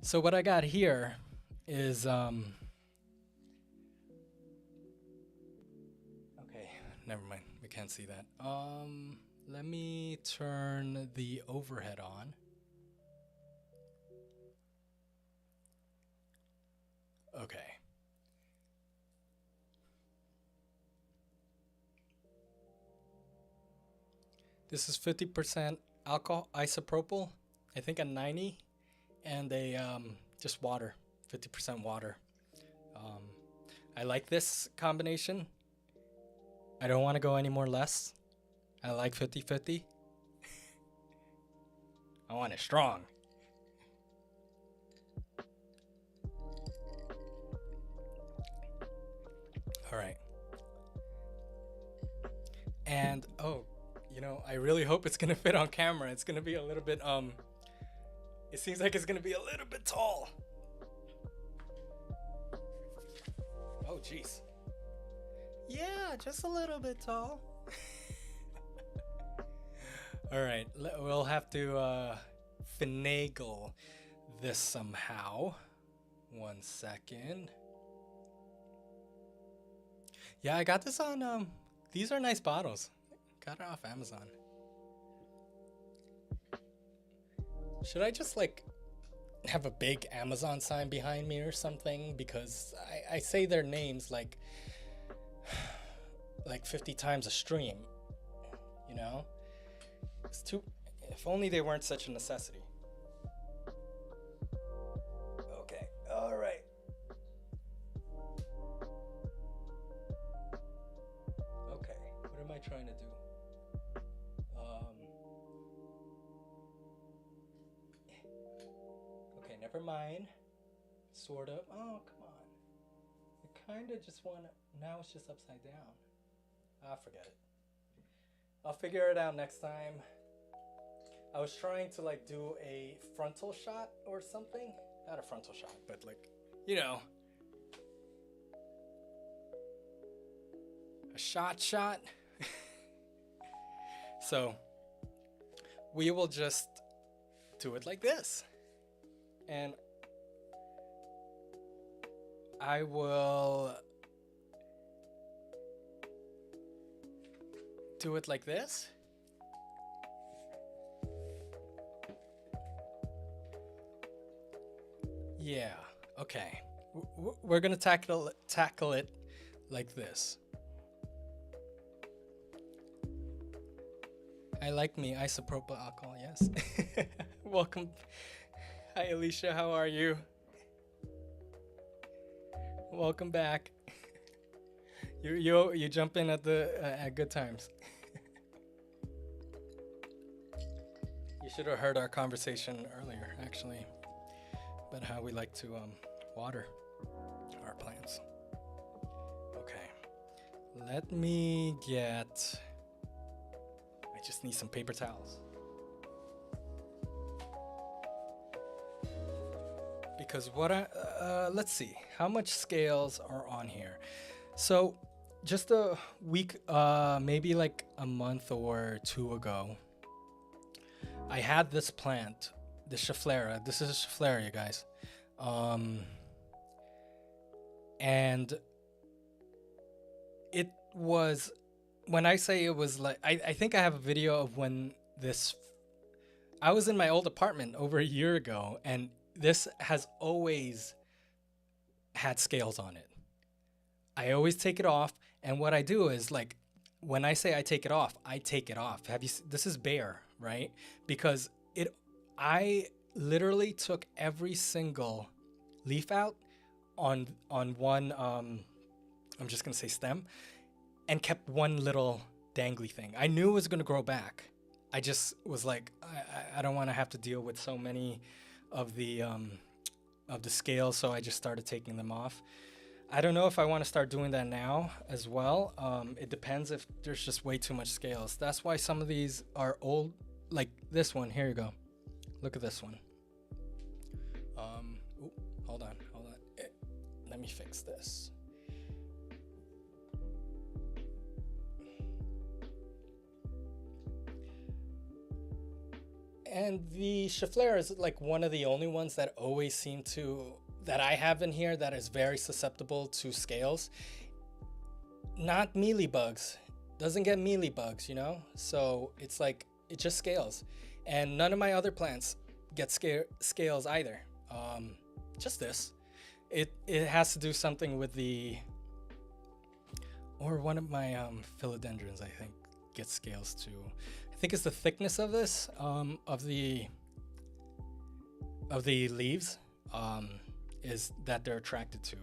So what I got here is okay, never mind, we can't see that. Let me turn the overhead on. Okay. This is 50% alcohol isopropyl, I think a 90, and a just water, 50% water. I like this combination. I don't want to go any more less. I like 50-50. I want it strong. All right. And oh, you know, I really hope it's gonna fit on camera. It's gonna be a little bit it seems like it's gonna be a little bit tall. Oh jeez. Yeah, just a little bit tall. All right, we'll have to finagle this somehow. 1 second. Yeah, I got this on these are nice bottles. Got it off Amazon. Should I just like have a big Amazon sign behind me or something? Because I say their names like 50 times a stream, you know? It's too, if only they weren't such a necessity. Okay, all right. Okay, what am I trying to do? Okay, never mind. Sort of. Oh, come on. I kind of just want to, now it's just upside down. Ah, forget it. I'll figure it out next time. I was trying to like do a frontal shot or something. Not a frontal shot, but like, you know, a shot. So we will just do it like this. And I will do it like this. Yeah, okay. We're gonna tackle it like this. I like me isopropyl alcohol, yes. Welcome. Hi Alicia, how are you? Welcome back. You jump in at good times. You should have heard our conversation earlier, actually, about how we like to water our plants. Okay, let me get. I just need some paper towels. Because what let's see, how much scales are on here? So just a week, maybe like a month or two ago, I had this plant, the schefflera. This is a schefflera, you guys. And it was, when I say it was like, I think I have a video of when this, I was in my old apartment over a year ago, and this has always had scales on it. I always take it off, and what I do is like, when I say I take it off, I take it off. This is bare, right? Because I literally took every single leaf out on one, I'm just gonna say stem, and kept one little dangly thing. I knew it was gonna grow back. I just was like, I don't wanna have to deal with so many of the scales, so I just started taking them off. I don't know if I want to start doing that now as well. It depends if there's just way too much scales. That's why some of these are old, like this one. Here you go. Look at this one. me fix this. And the schefflera is like one of the only ones that always seem to, that I have in here, that is very susceptible to scales. Not mealybugs. Doesn't get mealybugs, you know? So it's like, it just scales. And none of my other plants get scales either. Just this. It has to do something with the, or one of my philodendrons, I think, gets scales too. I think it's the thickness of this, of the leaves, is that they're attracted to.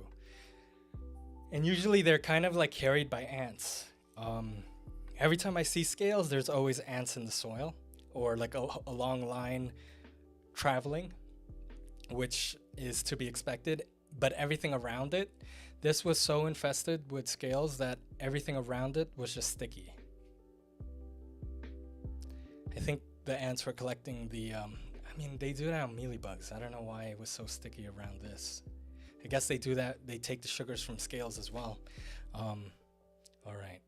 And usually they're kind of like carried by ants. Every time I see scales, there's always ants in the soil, or like a long line traveling, which is to be expected. But everything around it, this was so infested with scales that everything around it was just sticky. I think the ants were collecting the, I mean, they do that on mealybugs. I don't know why it was so sticky around this. I guess they do that. They take the sugars from scales as well. All right.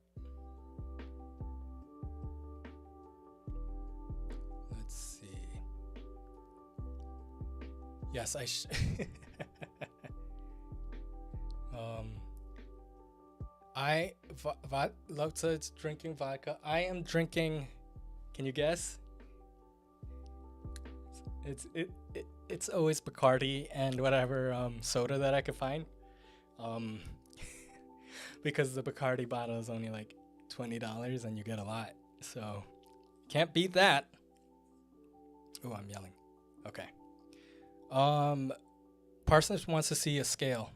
Let's see. Yes, Lot's drinking vodka. I am drinking. Can you guess? It's always Bacardi and whatever soda that I could find. Because the Bacardi bottle is only like $20 and you get a lot. So can't beat that. Oh, I'm yelling. Okay. Parsnips wants to see a scale.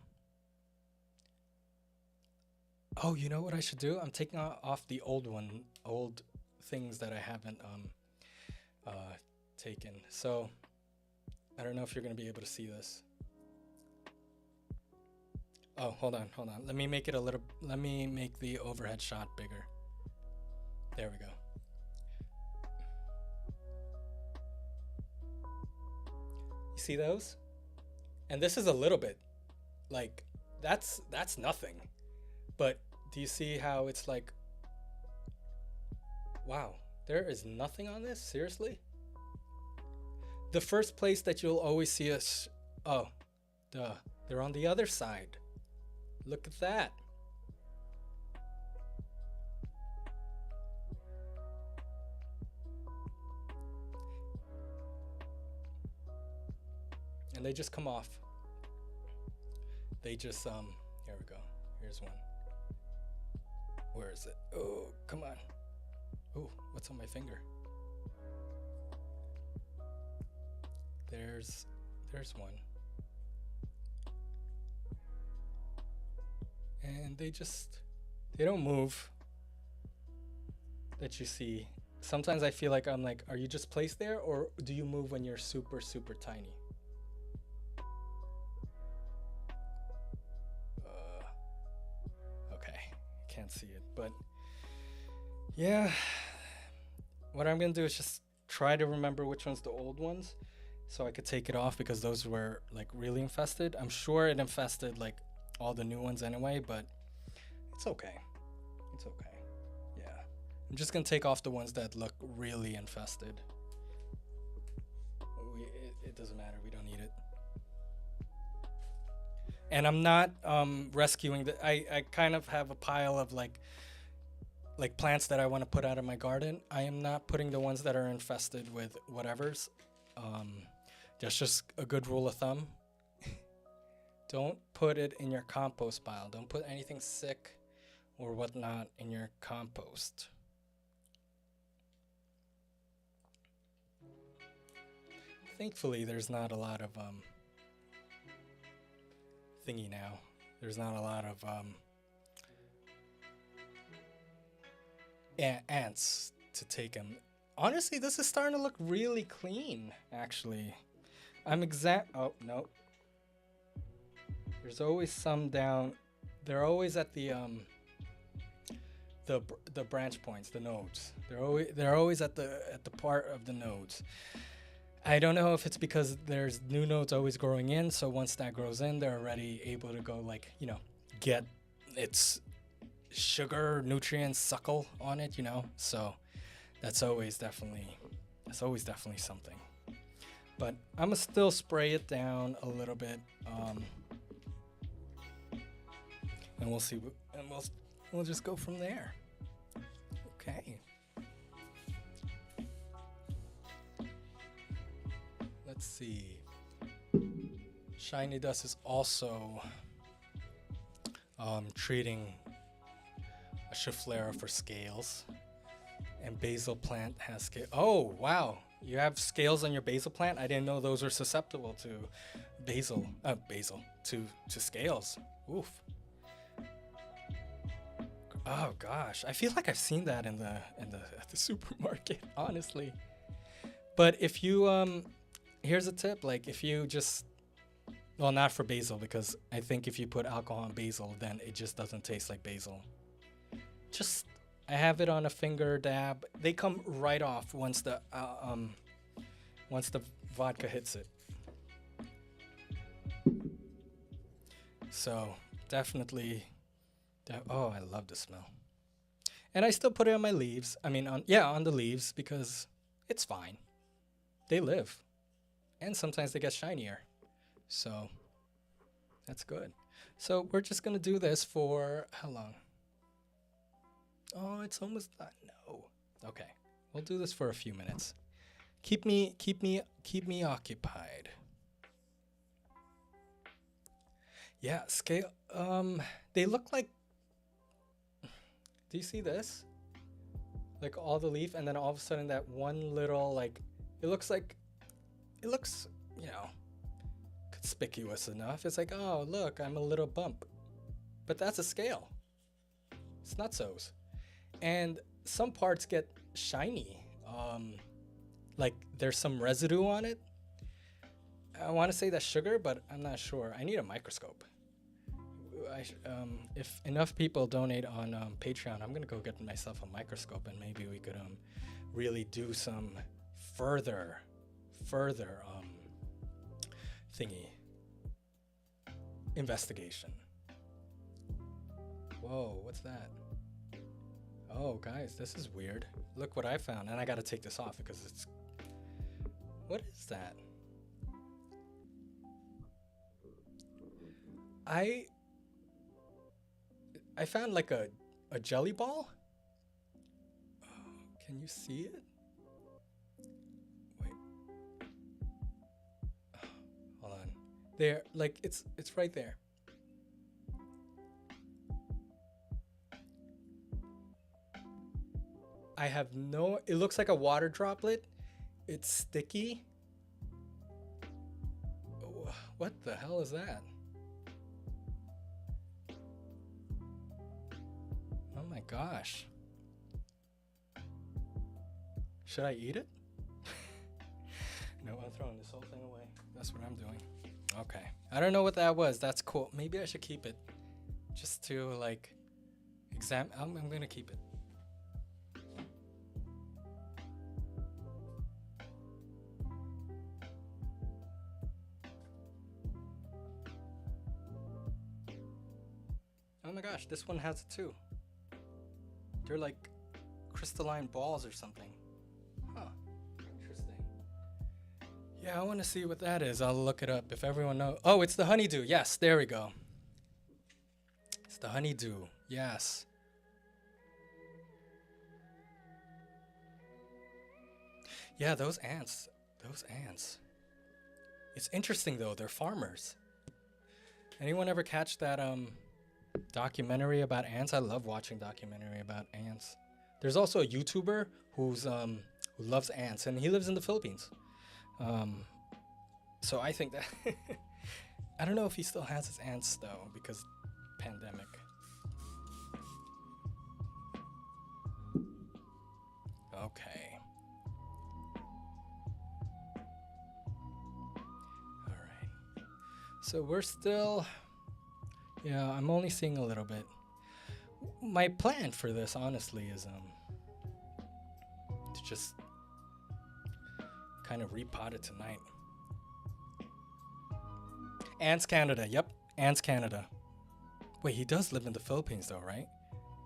Oh, you know what I should do? I'm taking off the old things that I haven't taken. So I don't know if you're gonna be able to see this. Oh, hold on. Let me make the overhead shot bigger. There we go. You see those? And this is a little bit, like, that's nothing. But do you see how it's like, wow, there is nothing on this? Seriously? The first place that you'll always see us, oh, duh, they're on the other side. Look at that. And they just come off. They just, here we go. Here's one. Where is it? Oh, come on. Oh, what's on my finger? There's one. And they don't move, that you see. Sometimes I feel like I'm like, are you just placed there, or do you move when you're super, super tiny? Okay, can't see it, but yeah. What I'm gonna do is just try to remember which one's the old ones, so I could take it off, because those were like really infested. I'm sure it infested like all the new ones anyway, but it's okay. It's okay. Yeah. I'm just gonna take off the ones that look really infested. It doesn't matter. We don't need it. And I'm not rescuing the. I kind of have a pile of like plants that I want to put out of my garden. I am not putting the ones that are infested with whatever's. That's just a good rule of thumb. Don't put it in your compost pile. Don't put anything sick or whatnot in your compost. Thankfully, there's not a lot of thingy now. There's not a lot of ants to take them. Honestly, this is starting to look really clean, actually. Oh, no. There's always some down. They're always at the branch points, the nodes. They're always at the part of the nodes. I don't know if it's because there's new nodes always growing in, so once that grows in, they're already able to go like, get its sugar nutrients suckle on it, So that's always definitely something. But I'm gonna still spray it down a little bit, and we'll see, and we'll just go from there. Okay. Let's see. Shiny Dust is also treating a schefflera for scales, and basil plant has scale. Oh wow, you have scales on your basil plant? I didn't know those were susceptible to to scales. Oof. Oh gosh, I feel like I've seen that at the supermarket, honestly. But if you here's a tip, like if you just, well, not for basil, because I think if you put alcohol on basil, then it just doesn't taste like basil. I have it on a finger dab. They come right off once the vodka hits it. So definitely, oh, I love the smell. And I still put it on my leaves. I mean, on the leaves, because it's fine. They live. And sometimes they get shinier. So that's good. So we're just going to do this for how long? Oh, it's almost done. No. Okay. We'll do this for a few minutes. Keep me occupied. Yeah, scale. They look like, do you see this? Like all the leaf, and then all of a sudden that one little, like, it looks, conspicuous enough. It's like, oh, look, I'm a little bump. But that's a scale. It's nutsos. And some parts get shiny. Like there's some residue on it. I want to say that's sugar, but I'm not sure. I need a microscope. If enough people donate on Patreon, I'm gonna go get myself a microscope, and maybe we could really do some further investigation. Whoa, what's that? Oh, guys, this is weird. Look what I found, and I gotta take this off because it's. What is that? I found like a jelly ball. Oh, can you see it? Wait. Oh, hold on. There, like it's right there. I have no. It looks like a water droplet. It's sticky. What the hell is that? Oh my gosh. Should I eat it? No, I'm throwing this whole thing away. That's what I'm doing. Okay. I don't know what that was. That's cool. Maybe I should keep it. Just to like examine. I'm going to keep it. Oh my gosh, this one has it too. They're like crystalline balls or something. Huh. Interesting. Yeah, I want to see what that is. I'll look it up if everyone knows. Oh, it's the honeydew. Yes, there we go. It's the honeydew. Yes. Yeah, those ants. Those ants. It's interesting though. They're farmers. Anyone ever catch that documentary about ants? I love watching documentary about ants. There's also a YouTuber who loves ants, and he lives in the Philippines. So I think that I don't know if he still has his ants though, because pandemic. Okay. All right. So we're still. Yeah, I'm only seeing a little bit. My plan for this, honestly, is to just kind of repotted tonight. Ants Canada. Yep, Ants Canada. Wait, he does live in the Philippines though, right?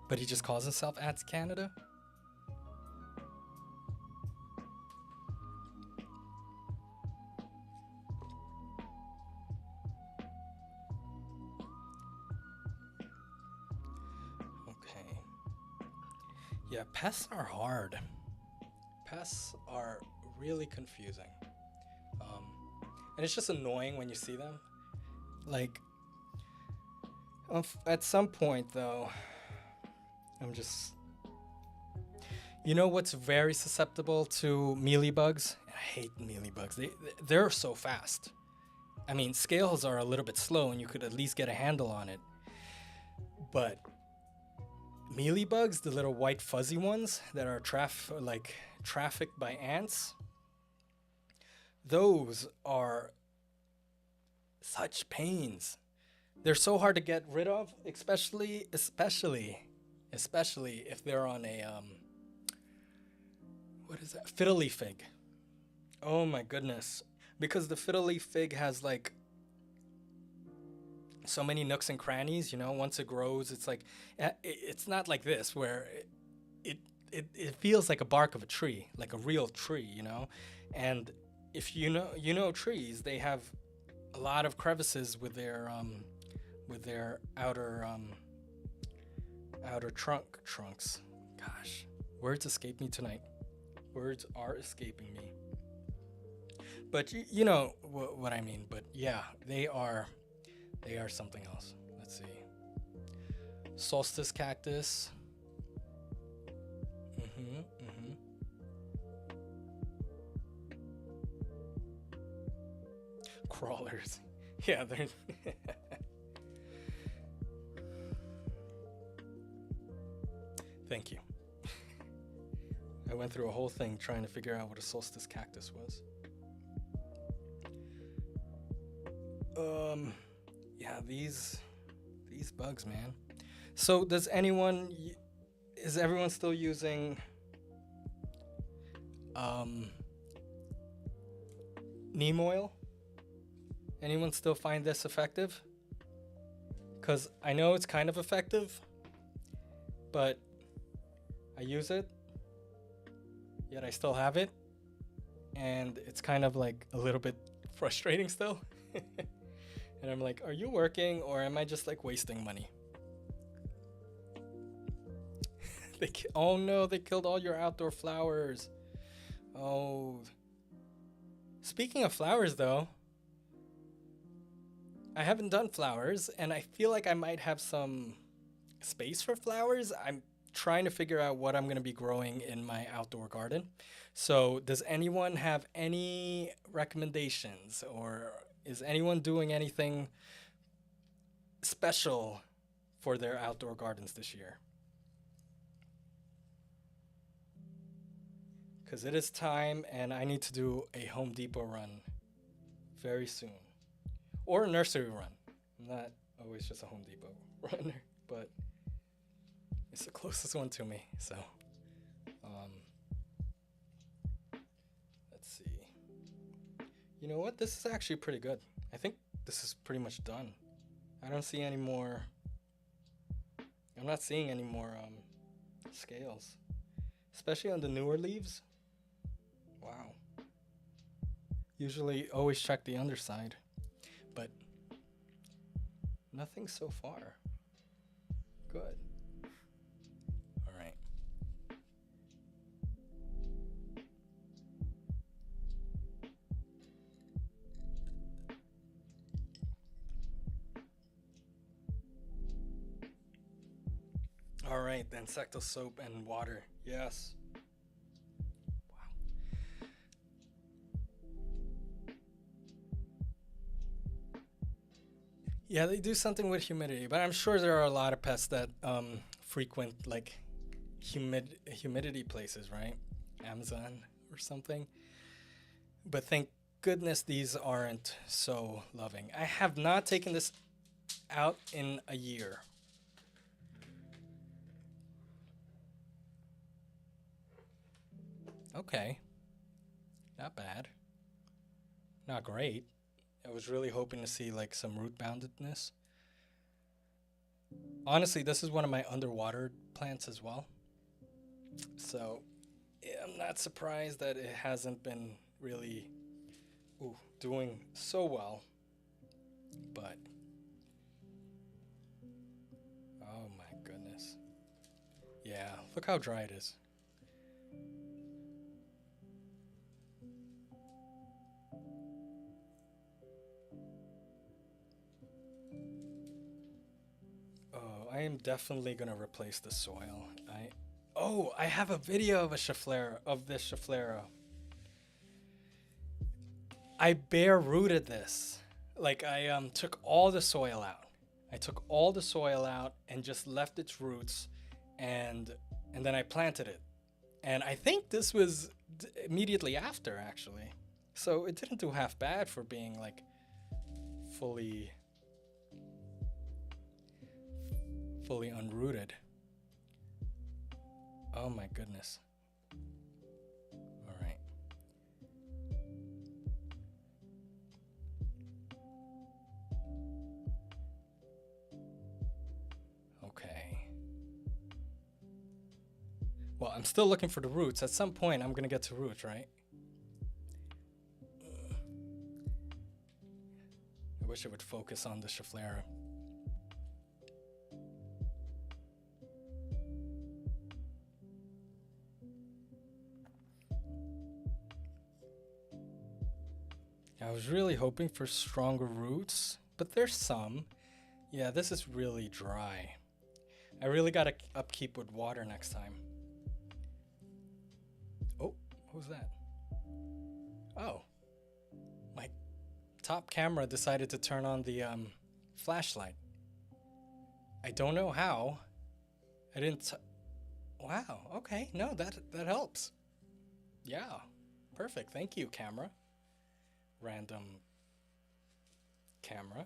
But he just calls himself Ants Canada? Okay. Yeah, pests are hard. Pests are really confusing. And it's just annoying when you see them. Like, at some point though, I'm just... You know what's very susceptible to mealybugs? I hate mealybugs. They're so fast. I mean, scales are a little bit slow and you could at least get a handle on it. But mealybugs, the little white fuzzy ones that are trafficked by ants, those are such pains. They're so hard to get rid of, especially if they're on a what is that? Fiddle leaf fig. Oh my goodness. Because the fiddle leaf fig has like so many nooks and crannies, you know, once it grows, it's like it's not like this where it feels like a bark of a tree, like a real tree, you know. And if you know trees, they have a lot of crevices with their outer trunks. Gosh, words escape me tonight. Words are escaping me. But you know what I mean. But yeah, they are something else. Let's see. Solstice cactus. Crawlers. Yeah, they're... Thank you. I went through a whole thing trying to figure out what a solstice cactus was. Yeah, these bugs, man. So is everyone still using neem oil? Anyone still find this effective? Because I know it's kind of effective, but I use it, yet I still have it, and it's kind of like a little bit frustrating still. And I'm like, are you working or am I just like wasting money? Oh no, they killed all your outdoor flowers. Oh. Speaking of flowers though, I haven't done flowers and I feel like I might have some space for flowers. I'm trying to figure out what I'm going to be growing in my outdoor garden. So does anyone have any recommendations, or is anyone doing anything special for their outdoor gardens this year? Because it is time and I need to do a Home Depot run very soon. Or a nursery run. I'm not always just a Home Depot runner, but it's the closest one to me. So, let's see. You know what? This is actually pretty good. I think this is pretty much done. I don't see any more. I'm not seeing any more scales, especially on the newer leaves. Wow. Usually always check the underside, but nothing so far. Good. All right. All right, then insectal soap and water. Yes. Wow. Yeah, they do something with humidity, but I'm sure there are a lot of pests that frequent like humidity places, right? Amazon or something. But thank goodness these aren't so loving. I have not taken this out in a year. Okay. Not bad. not great. I was really hoping to see like some root boundedness. Honestly, this is one of my underwater plants as well. So yeah, I'm not surprised that it hasn't been really doing so well. But oh my goodness. Yeah, look how dry it is. Oh, I am definitely gonna replace the soil. I have a video of a schefflera of this schefflera. I bare rooted this. Like I took all the soil out. I took all the soil out and just left its roots, and then I planted it. And I think this was immediately after actually. So it didn't do half bad for being like fully unrooted. Oh my goodness. All right. Okay. Well, I'm still looking for the roots. At some point, I'm going to get to roots, right? I wish I would focus on the schefflera. I was really hoping for stronger roots, but there's some. Yeah, this is really dry. I really gotta upkeep with water next time. Oh, what was that? Oh, my top camera decided to turn on the flashlight. I don't know how. I didn't. Wow. Okay. No, that helps. Yeah. Perfect. Thank you, camera. Random camera.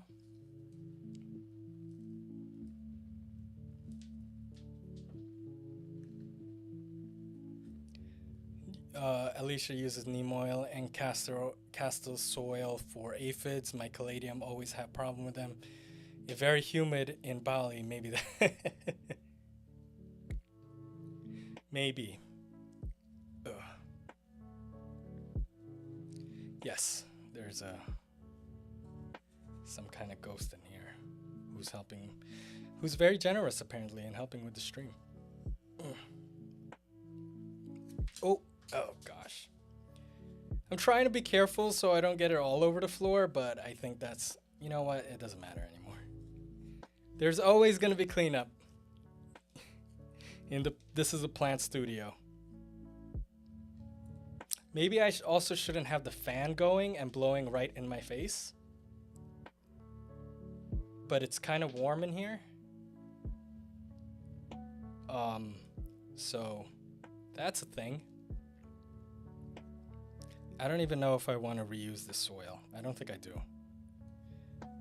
Alicia uses neem oil and castor soil for aphids. My caladium always have problem with them. It's very humid in Bali. Maybe that. Maybe. Ugh. Yes, there's some kind of ghost in here who's helping, who's very generous apparently in helping with the stream. Oh gosh. I'm trying to be careful so I don't get it all over the floor, but I think that's, you know what, it doesn't matter anymore. There's always going to be cleanup. This is a plant studio. Maybe I also shouldn't have the fan going and blowing right in my face. But it's kind of warm in here. So that's a thing. I don't even know if I want to reuse this soil. I don't think I do.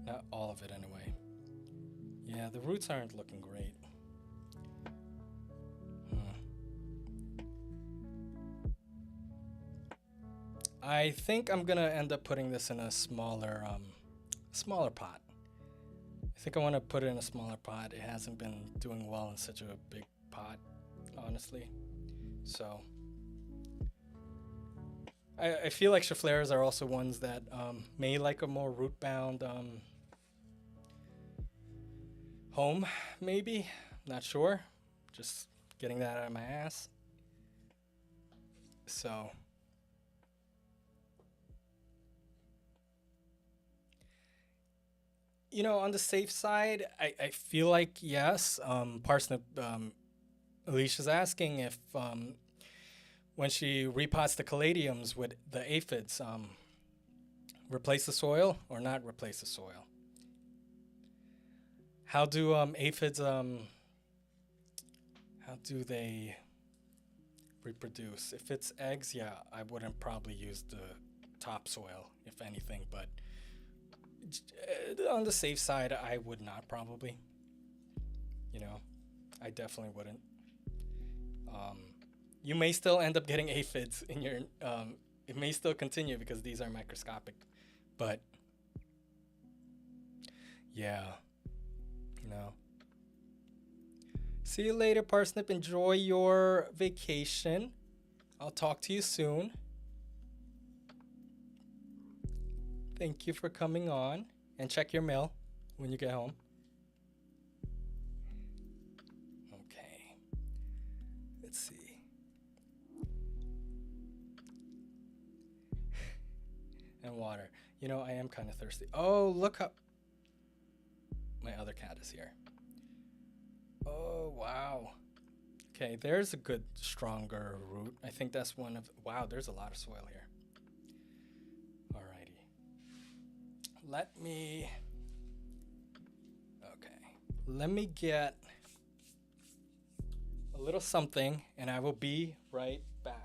Not all of it anyway. Yeah, the roots aren't looking great. I think I'm gonna end up putting this in a smaller pot. I think I want to put it in a smaller pot. It hasn't been doing well in such a big pot, honestly. So I feel like scheffleras are also ones that may like a more root-bound home, maybe. Not sure. Just getting that out of my ass. So you know, on the safe side, I feel like yes. Parsnip, Alicia's asking if when she repots the caladiums with the aphids, replace the soil or not replace the soil. How do aphids how do they reproduce? If it's eggs, yeah, I wouldn't probably use the topsoil if anything, but on the safe side, I would not probably. You know, I definitely wouldn't. You may still end up getting aphids in your. It may still continue because these are microscopic But yeah, no. See you later, Parsnip. Enjoy your vacation. I'll talk to you soon. Thank you for coming on, and check your mail when you get home. Okay. Let's see. And water. You know, I am kind of thirsty. Oh, look up. My other cat is here. Oh, wow. Okay, there's a good, stronger root. I think that's one of... Wow, there's a lot of soil here. Alrighty. Let me... Okay. Let me get a little something, and I will be right back.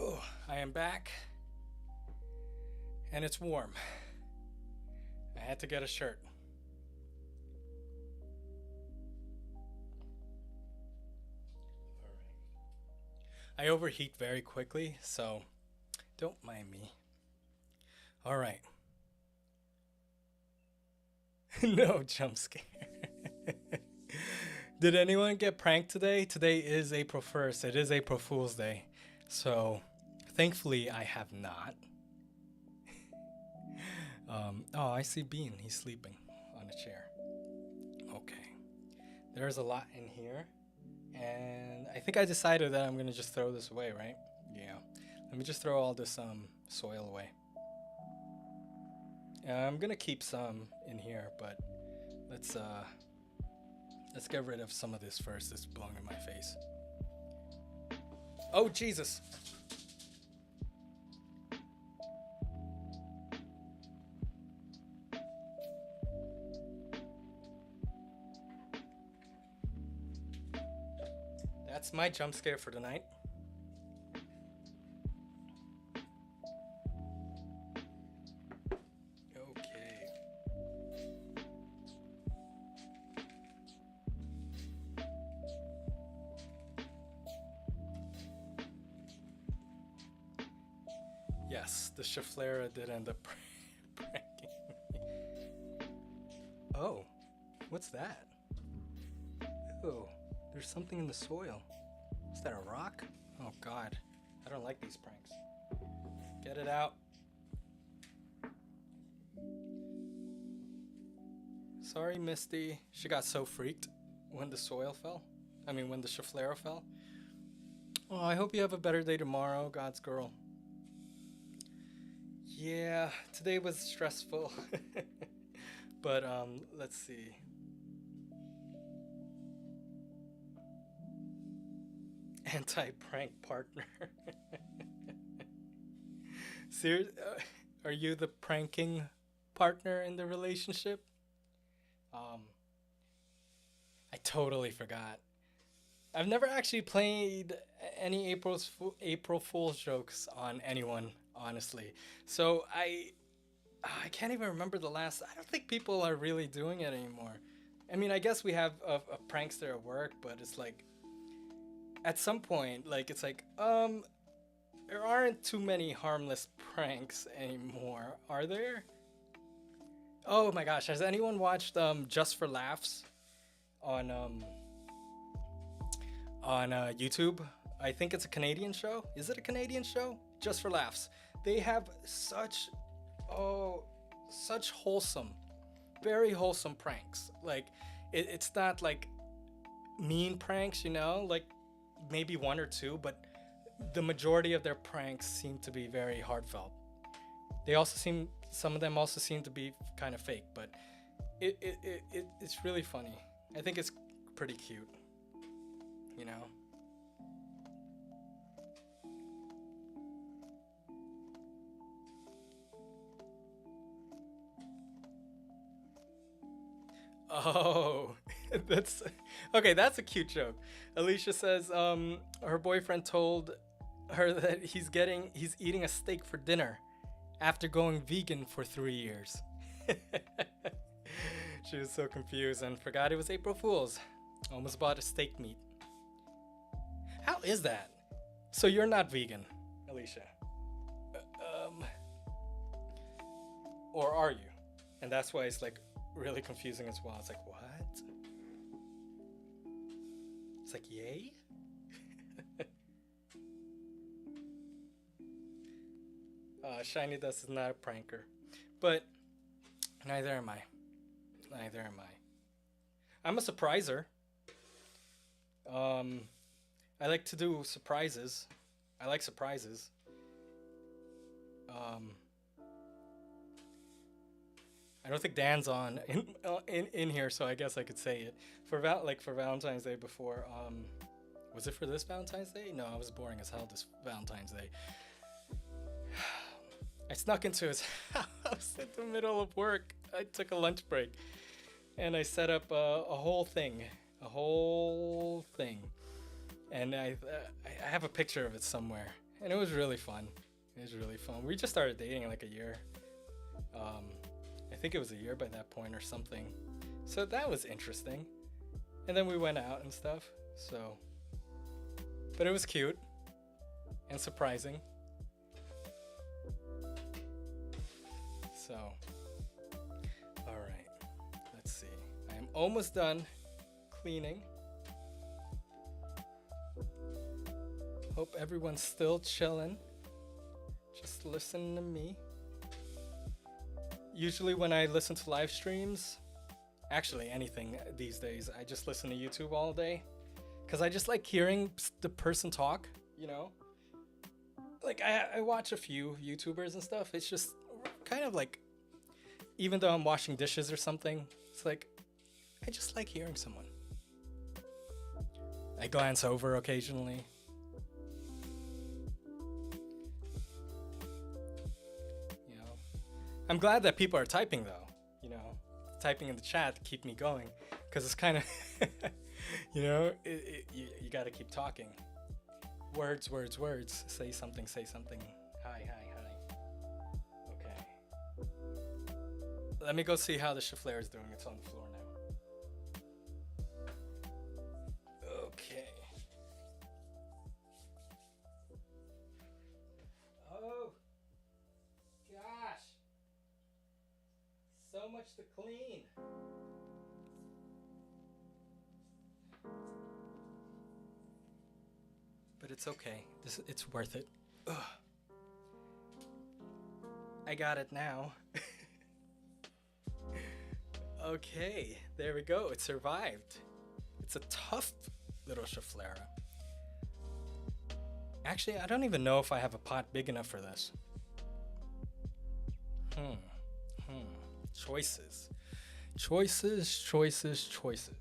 Oh, I am back, and it's warm. I had to get a shirt. All right. I overheat very quickly, so don't mind me. All right. No jump scare. Did anyone get pranked today? Today is April 1st. It is April Fool's Day. So, thankfully, I have not. Oh, I see Bean. He's sleeping on a chair. Okay. There's a lot in here. And I think I decided that I'm going to just throw this away, right? Yeah. Let me just throw all this soil away. I'm going to keep some in here, but let's get rid of some of this first. It's blowing in my face. Oh, Jesus. That's my jump scare for tonight. Okay. Yes, the schefflera did end up pranking me. Oh, what's that? Ew, there's something in the soil. Is that a rock? Oh god, I don't like these pranks. Get it out. Sorry, Misty. She got so freaked when the soil fell. I mean, when the schefflera fell. Oh, I hope you have a better day tomorrow, God's girl. Yeah, today was stressful. But, let's see. Anti-prank partner. Seriously, are you the pranking partner in the relationship? I totally forgot. I've never actually played any April Fool's jokes on anyone, honestly. So I can't even remember the last. I don't think people are really doing it anymore. I mean, I guess we have a prankster at work, but it's like at some point, like it's like there aren't too many harmless pranks anymore, are there? Oh my gosh, has anyone watched Just for Laughs on YouTube? I think it's a Canadian show. Is it a Canadian show? Just for Laughs. They have such wholesome, very wholesome pranks. Like it's not like mean pranks, you know, like maybe one or two, but the majority of their pranks seem to be very heartfelt. Some of them also seem to be kind of fake, but it's really funny. I think it's pretty cute, you know. Oh, that's okay. That's a cute joke. Alicia says her boyfriend told her that he's eating a steak for dinner after going vegan for 3 years. She was so confused and forgot it was April Fool's. Almost bought a steak meat. How is that? So you're not vegan, Alicia? Or are you? And that's why it's like really confusing as well. It's like, what? It's like, yay? Shiny Dust is not a pranker. But neither am I. Neither am I. I'm a surpriser. I like to do surprises. I like surprises. I don't think Dan's on in here, so I guess I could say it for Valentine's Day before. Was it for this Valentine's Day? No, I was boring as hell this Valentine's Day. I snuck into his house in the middle of work. I took a lunch break, and I set up a whole thing, and I have a picture of it somewhere, and it was really fun. We just started dating like a year. I think it was a year by that point or something. So that was interesting. And then we went out and stuff. So, but it was cute and surprising. So, all right, let's see. I am almost done cleaning. Hope everyone's still chilling. Just listen to me. Usually when I listen to live streams, actually anything these days, I just listen to YouTube all day. Because I just like hearing the person talk, you know? Like I watch a few YouTubers and stuff. It's just kind of like, even though I'm washing dishes or something, it's like, I just like hearing someone. I glance over occasionally. I'm glad that people are typing though, you know, typing in the chat to keep me going, because it's kind of, you know, you got to keep talking. Words. Say something. Hi. Okay. Let me go see how the schefflera is doing. It's on the floor now. Okay. Oh, much to clean. But it's okay. It's worth it. Ugh. I got it now. Okay, there we go. It survived. It's a tough little schefflera. Actually, I don't even know if I have a pot big enough for this. Choices. Choices, choices, choices.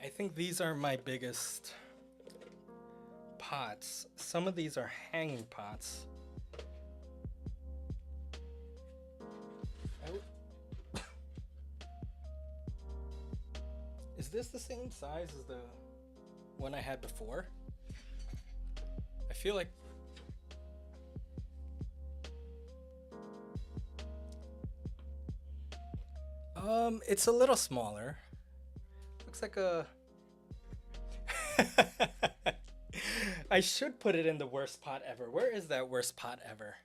I think these are my biggest pots. Some of these are hanging pots. Is this the same size as the one I had before? I feel like it's a little smaller. Looks like a I should put it in the worst pot ever. Where is that worst pot ever?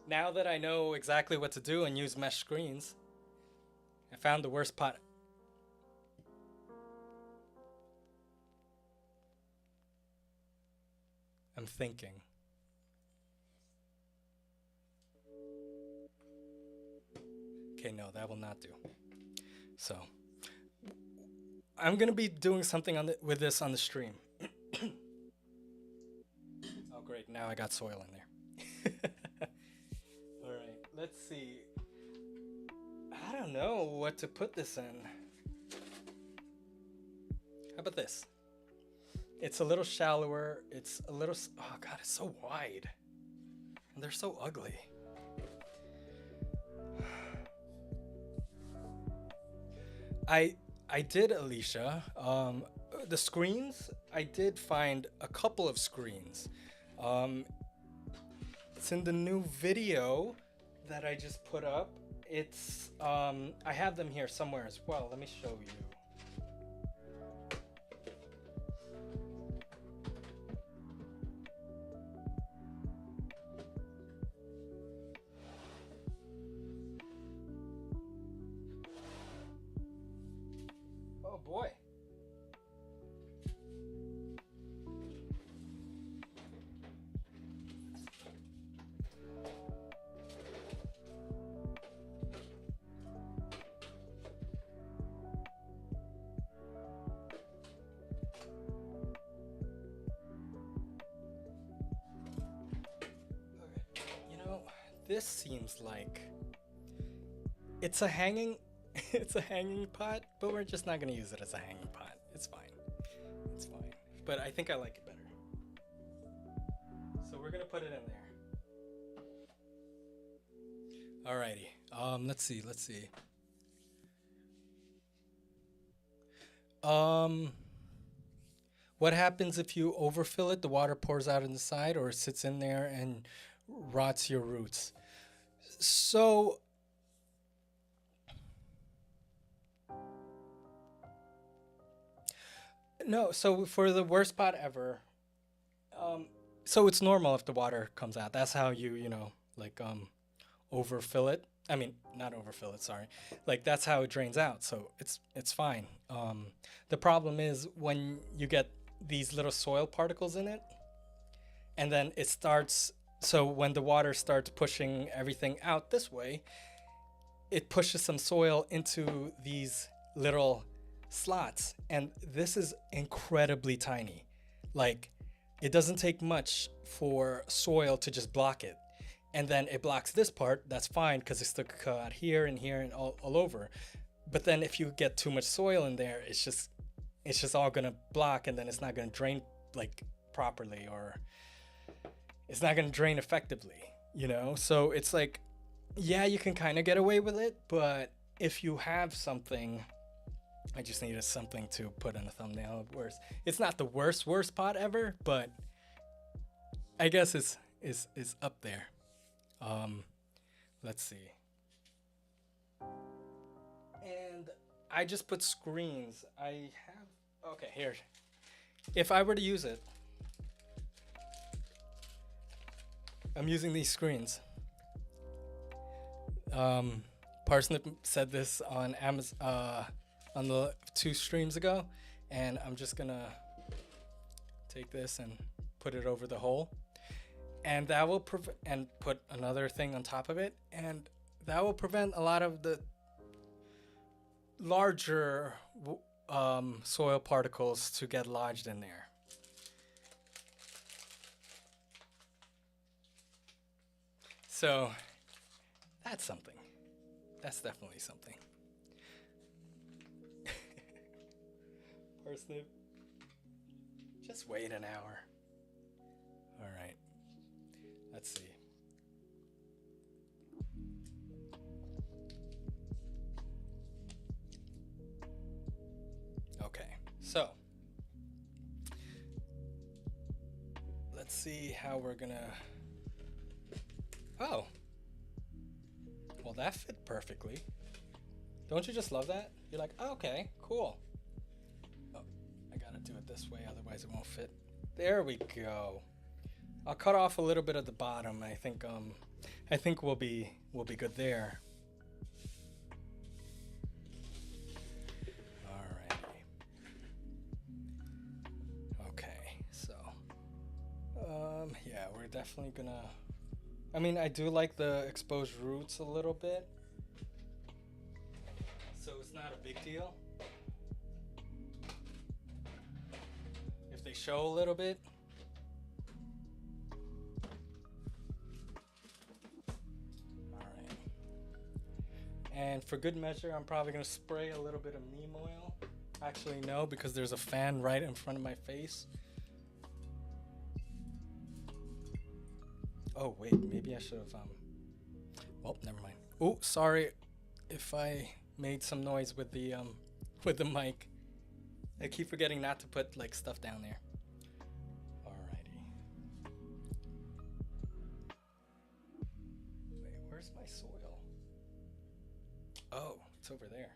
Now that I know exactly what to do and use mesh screens, I found the worst pot. I'm thinking. Okay, no, that will not do. So I'm gonna be doing something with this on the stream. Oh great, now I got soil in there. All right, let's see. I don't know what to put this in. How about this? It's a little shallower. It's a little, oh God, it's so wide. And they're so ugly. I did, Alicia. The screens, I did find a couple of screens. It's in the new video that I just put up. It's I have them here somewhere as well. Let me show you. Oh boy. This seems like it's a hanging it's a hanging pot, but we're just not going to use it as a hanging pot. It's fine. It's fine. But I think I like it better. So we're going to put it in there. Alrighty. Let's see. What happens if you overfill it? The water pours out on the side, or it sits in there and rots your roots. So no, so for the worst pot ever, so it's normal if the water comes out. That's how you like overfill it. I mean, not overfill it, sorry. Like that's how it drains out. So it's fine. The problem is when you get these little soil particles in it, and then it starts. So when the water starts pushing everything out this way, it pushes some soil into these little slots. And this is incredibly tiny. Like, it doesn't take much for soil to just block it. And then it blocks this part, that's fine, because it's still cut here and here and all over. But then if you get too much soil in there, it's just all gonna block, and then it's not gonna drain like properly, or it's not going to drain effectively, So it's like, yeah, you can kind of get away with it, but if you have something, I just needed something to put in the thumbnail of worse. It's not the worst pot ever, but I guess it's up there. Let's see. And I just put screens. I have, okay, here. If I were to use it, I'm using these screens. Parsnip said this on Amazon, on the 2 streams ago, and I'm just gonna take this and put it over the hole, and that will and put another thing on top of it, and that will prevent a lot of the larger soil particles to get lodged in there. So that's something. That's definitely something. Parsnip, just wait an hour. All right, let's see. Okay, so let's see how we're gonna. Oh, well, that fit perfectly. Don't you just love that? You're like, oh, okay, cool. Oh, I gotta do it this way, otherwise it won't fit. There we go. I'll cut off a little bit at the bottom. I think we'll be good there. Alrighty. Okay, so yeah, we're definitely gonna. I mean, I do like the exposed roots a little bit, so it's not a big deal if they show a little bit. All right. And for good measure, I'm probably going to spray a little bit of neem oil. Actually, no, because there's a fan right in front of my face. Oh, wait, maybe I should have, well, never mind. Oh, sorry if I made some noise with the mic. I keep forgetting not to put, like, stuff down there. Alrighty. Wait, where's my soil? Oh, it's over there.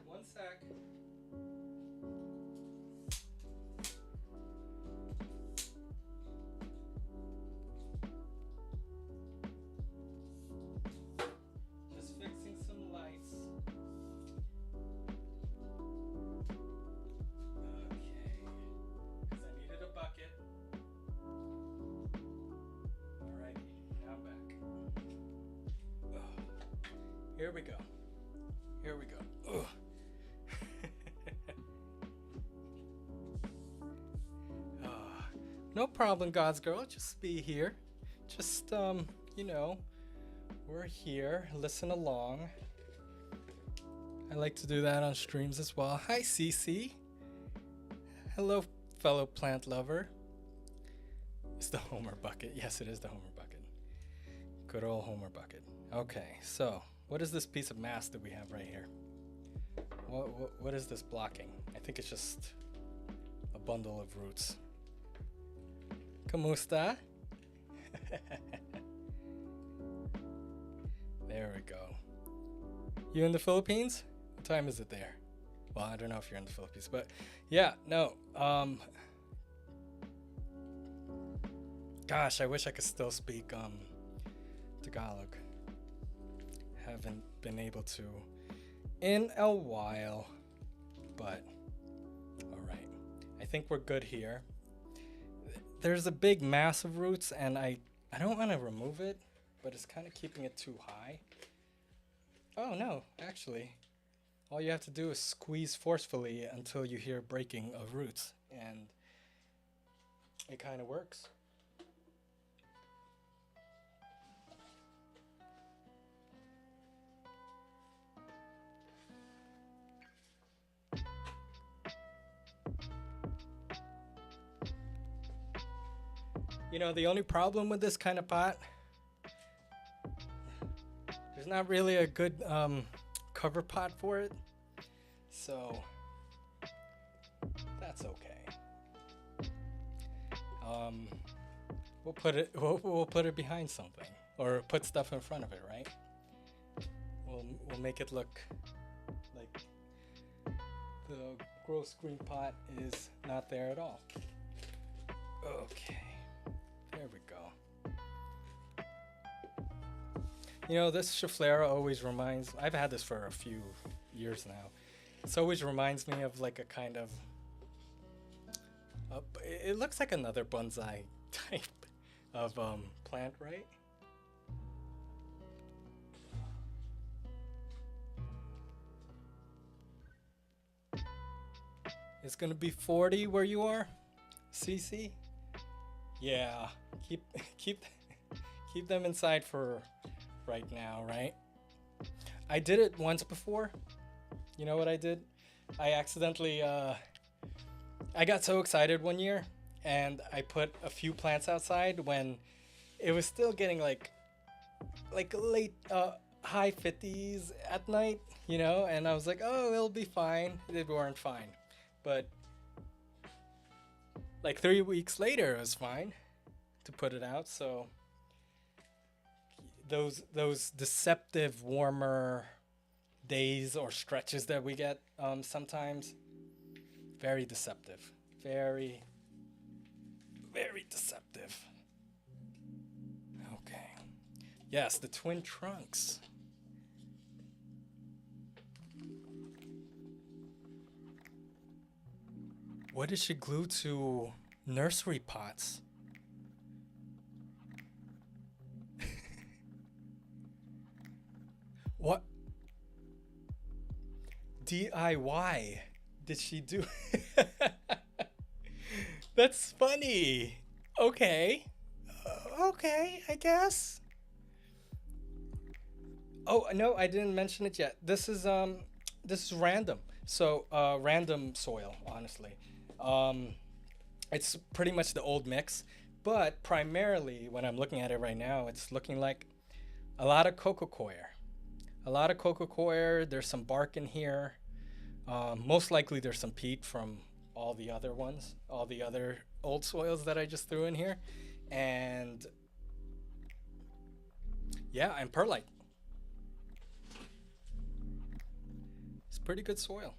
One sec. Just fixing some lights. Okay. Because I needed a bucket. Alrighty, now I'm back. Ugh. Here we go. Here we go. Ugh. No problem, God's girl. Just be here. Just, you know, we're here. Listen along. I like to do that on streams as well. Hi, Cece. Hello, fellow plant lover. It's the Homer bucket. Yes, it is the Homer bucket. Good old Homer bucket. Okay, so what is this piece of mass that we have right here? What is this blocking? I think it's just a bundle of roots. Kamusta? There we go. You in the Philippines? What time is it there? Well, I don't know if you're in the Philippines, but yeah, no. Gosh, I wish I could still speak Tagalog. Haven't been able to in a while, but all right. I think we're good here. There's a big mass of roots, and I don't want to remove it, but it's kind of keeping it too high. Oh no, actually, all you have to do is squeeze forcefully until you hear breaking of roots, and it kind of works. You know, the only problem with this kind of pot, there's not really a good cover pot for it, so that's okay. We'll put it behind something, or put stuff in front of it, right? We'll make it look like the gross green pot is not there at all. Okay, there we go. You know, this schefflera always reminds, I've had this for a few years now. It always reminds me of like a kind of, it looks like another bonsai type of plant, right? It's gonna be 40 where you are, CC? Yeah, keep them inside for right now, right? I did it once before. You know what I did? I accidentally I got so excited one year and I put a few plants outside when it was still getting like late high 50s at night, you know, and I was like, oh, it'll be fine. They weren't fine. But like 3 weeks later it was fine to put it out. So those deceptive warmer days or stretches that we get sometimes, very deceptive, very deceptive. Okay, yes, the twin trunks. What did she glue to nursery pots? What DIY did she do? That's funny. Okay. Okay, I guess. Oh, no, I didn't mention it yet. This is random. So, random soil, honestly. It's pretty much the old mix, but primarily when I'm looking at it right now, it's looking like a lot of coco coir. A lot of coco coir. There's some bark in here. Most likely there's some peat from all the other ones, all the other old soils that I just threw in here. And yeah, and perlite. It's pretty good soil.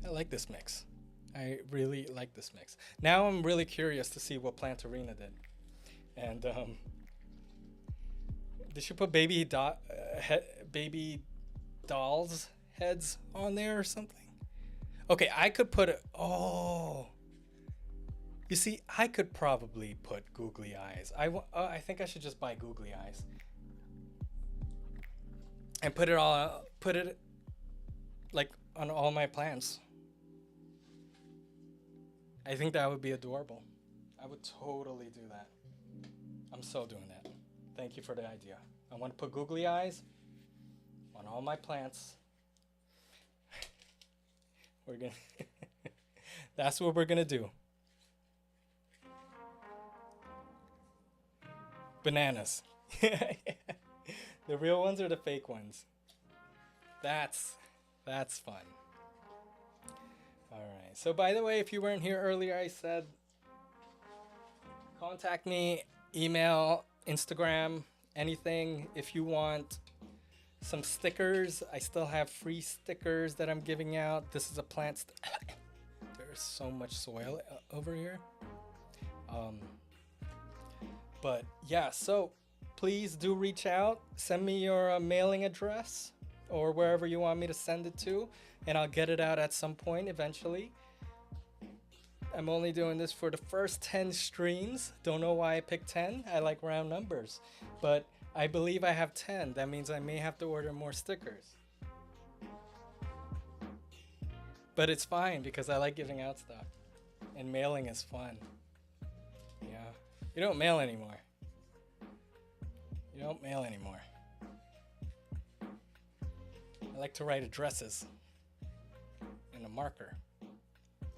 I like this mix. I really like this mix. Now I'm really curious to see what Plantarina did. And did she put baby dolls heads on there or something? Okay, I could put it. Oh, you see, I could probably put googly eyes. I think I should just buy googly eyes and put it like on all my plants. I think that would be adorable. I would totally do that. I'm so doing that. Thank you for the idea. I want to put googly eyes on all my plants. We're gonna that's what we're gonna do. Bananas. The real ones or the fake ones? That's fun. Alright, so by the way, if you weren't here earlier, I said contact me, email, Instagram, anything. If you want some stickers, I still have free stickers that I'm giving out. This is a plant there's so much soil over here. But yeah, so please do reach out. Send me your mailing address or wherever you want me to send it to, and I'll get it out at some point eventually. I'm only doing this for the first 10 streams. Don't know why I picked 10. I like round numbers. But I believe I have 10. That means I may have to order more stickers. But it's fine because I like giving out stuff. And mailing is fun. Yeah. You don't mail anymore. You don't mail anymore. I like to write addresses in a marker.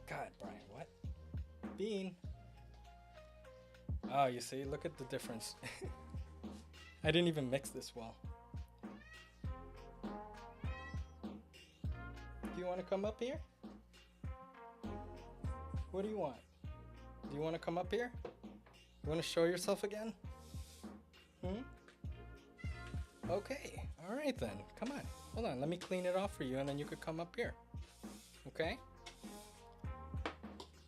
God, Brian, what? Bean. Oh, you see, look at the difference. I didn't even mix this well. Do you want to come up here? What do you want? Do you want to come up here? You want to show yourself again? Okay, all right then. Come on. Hold on, let me clean it off for you and then you could come up here. Okay?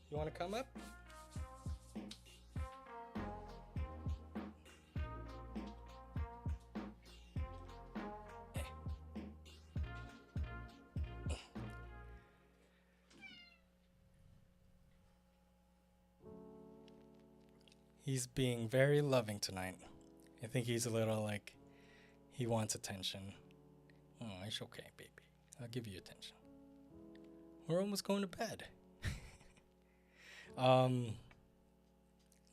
You want to come up? He's being very loving tonight. I think he's a little like, he wants attention. Oh, it's okay, baby. I'll give you attention. We're almost going to bed.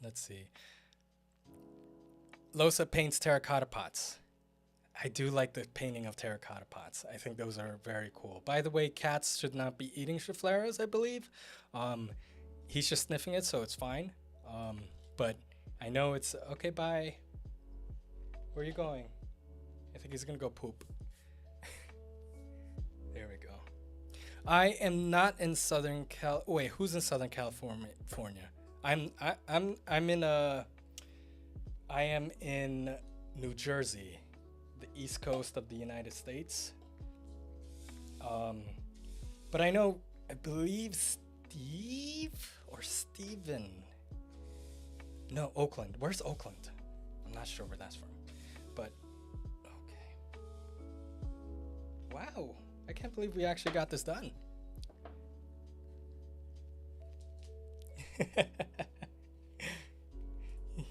Let's see. Losa paints terracotta pots. I do like the painting of terracotta pots. I think those are very cool. By the way, cats should not be eating scheffleras, I believe. He's just sniffing it, so it's fine. But I know it's okay. Bye. Where are you going? I think he's gonna go poop. There we go. I am not in Southern Cal. Wait, who's in Southern California? I am in New Jersey, the East Coast of the United States. But I know, I believe Steve or Steven. No, Oakland. Where's Oakland? I'm not sure where that's from. But, okay. Wow. I can't believe we actually got this done.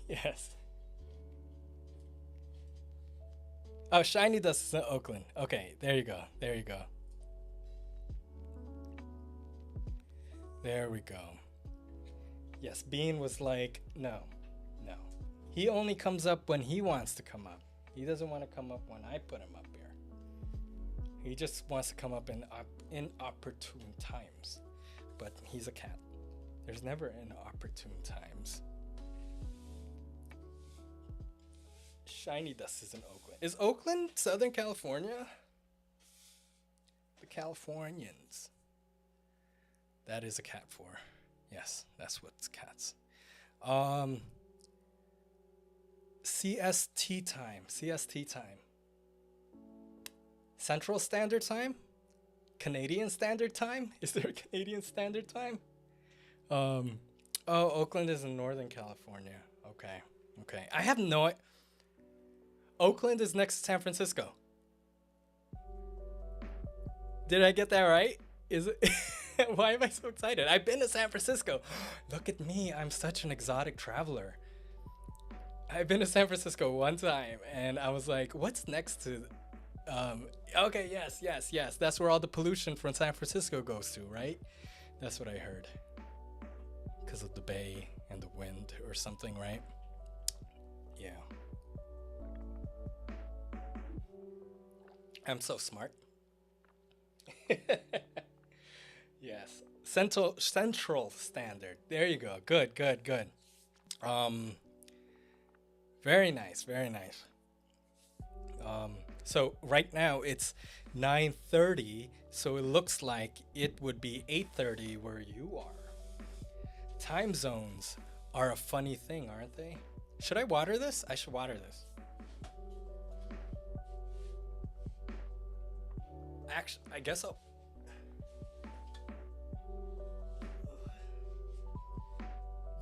Yes. Oh, Shiny Dust is in Oakland. Okay, there you go. There you go. There we go. Yes, Bean was like, no. He only comes up when he wants to come up. He doesn't want to come up when I put him up here. He just wants to come up in inopportune times. But he's a cat. There's never inopportune times. Shiny Dust is in Oakland. Is Oakland Southern California? The Californians. That is a cat for. Yes, that's what's cats. CST time. Central Standard Time? Canadian Standard Time? Is there a Canadian Standard Time? Oh, Oakland is in Northern California. Okay. I have no... Oakland is next to San Francisco. Did I get that right? Is it... Why am I so excited? I've been to San Francisco. Look at me. I'm such an exotic traveler. I've been to San Francisco one time and I was like, what's next to... Okay, yes. That's where all the pollution from San Francisco goes to, right? That's what I heard. Because of the bay and the wind or something, right? Yeah. I'm so smart. Yes. Central Standard. There you go. Good. Very nice. So right now it's 9:30, so it looks like it would be 8:30 where you are. Time zones are a funny thing, aren't they? Should I water this? I should water this. Actually, I guess I'll...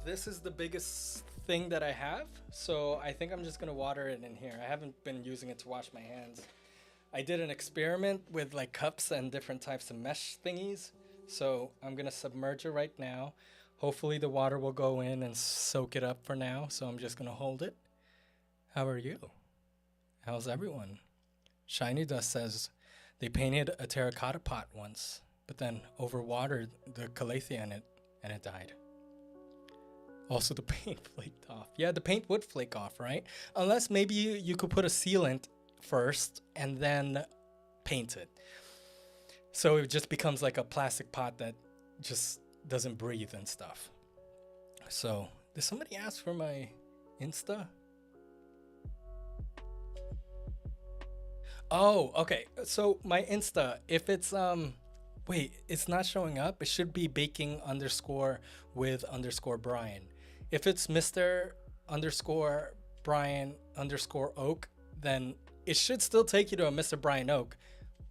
This is the biggest thing that I have, so I think I'm just gonna water it in here. I haven't been using it to wash my hands. I did an experiment with like cups and different types of mesh thingies, so I'm gonna submerge it right now. Hopefully the water will go in and soak it up for now, so I'm just gonna hold it. How are you? How's everyone? Shiny Dust says they painted a terracotta pot once, but then overwatered the calathea in it and it died. Also, the paint flaked off. Yeah, the paint would flake off, right? Unless maybe you could put a sealant first and then paint it. So it just becomes like a plastic pot that just doesn't breathe and stuff. So, did somebody ask for my Insta? Oh, okay. So my Insta, if it's wait, it's not showing up. It should be baking underscore with underscore Brian. If it's Mr. underscore Brian underscore Oak, then it should still take you to a Mr. Brian Oak,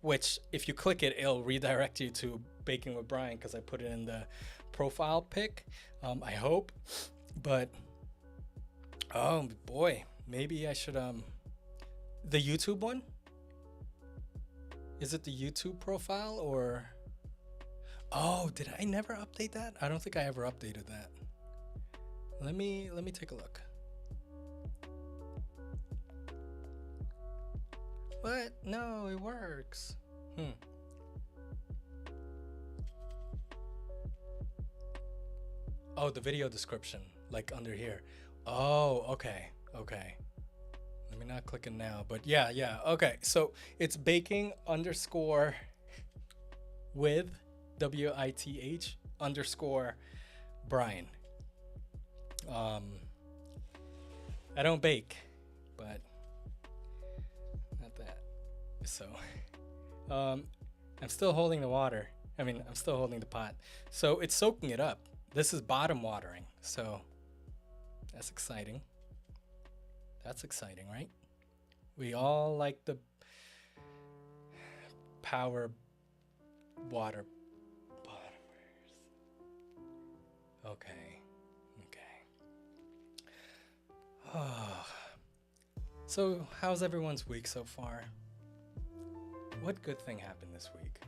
which if you click it, it'll redirect you to Baking with Brian because I put it in the profile pic. I hope, but oh boy, maybe I should the YouTube one. Is it the YouTube profile or? Oh, did I never update that? I don't think I ever updated that. Let me take a look. What? No, it works. Oh, the video description, like under here. Oh, okay. Let me not click it now, but yeah. Okay, so it's baking underscore with WITH underscore Brian. I don't bake, but not that. So, I'm still holding the water. I mean, I'm still holding the pot. So it's soaking it up. This is bottom watering. So that's exciting. That's exciting, right? We all like the power water bottomers. Okay. Oh. So how's everyone's week so far? What good thing happened this week?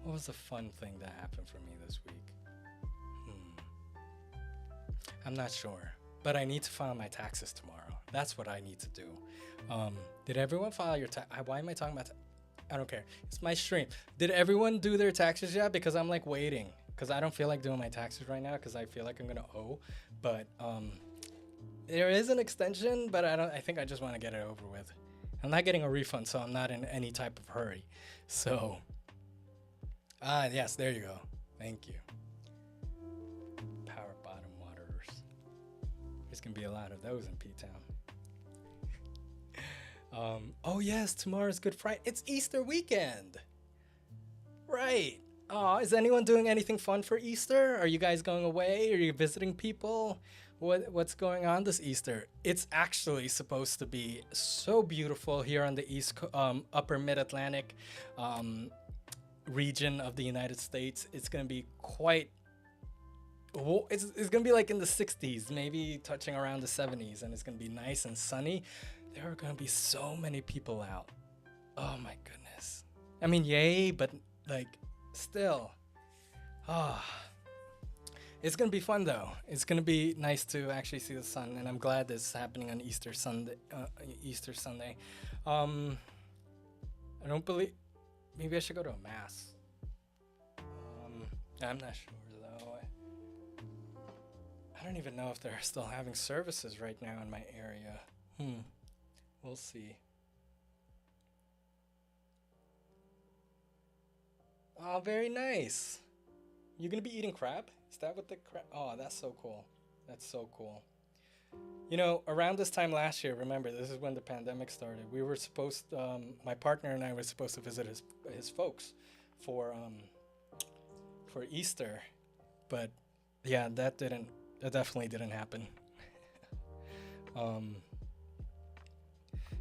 What was the fun thing that happened for me this week? I'm not sure, but I need to file my taxes tomorrow. That's what I need to do. Did everyone file your why am I talking about I don't care. It's my stream. Did everyone do their taxes yet? Because I'm like waiting, because I don't feel like doing my taxes right now because I feel like I'm gonna owe. But there is an extension, but I think I just want to get it over with. I'm not getting a refund, so I'm not in any type of hurry. So yes, there you go. Thank you. Power bottom waterers. There's gonna be a lot of those in P-Town. Oh yes, tomorrow's Good Friday. It's Easter weekend. Right. Oh, is anyone doing anything fun for Easter? Are you guys going away? Are you visiting people? What's going on this Easter? It's actually supposed to be so beautiful here on the upper mid-Atlantic region of the United States. It's gonna be quite. It's gonna be like in the 60s, maybe touching around the 70s, and it's gonna be nice and sunny. There are gonna be so many people out. Oh my goodness. I mean, yay, but like still. It's gonna be fun though. It's gonna be nice to actually see the sun, and I'm glad this is happening on Easter Sunday. I don't believe. Maybe I should go to a mass. I'm not sure though. I don't even know if they're still having services right now in my area. We'll see. Oh, very nice. You're gonna be eating crab? Is that what the crab? Oh, that's so cool. That's so cool. You know, around this time last year, remember, this is when the pandemic started. We were supposed, my partner and I were supposed to visit his folks for Easter, but yeah, that definitely didn't happen.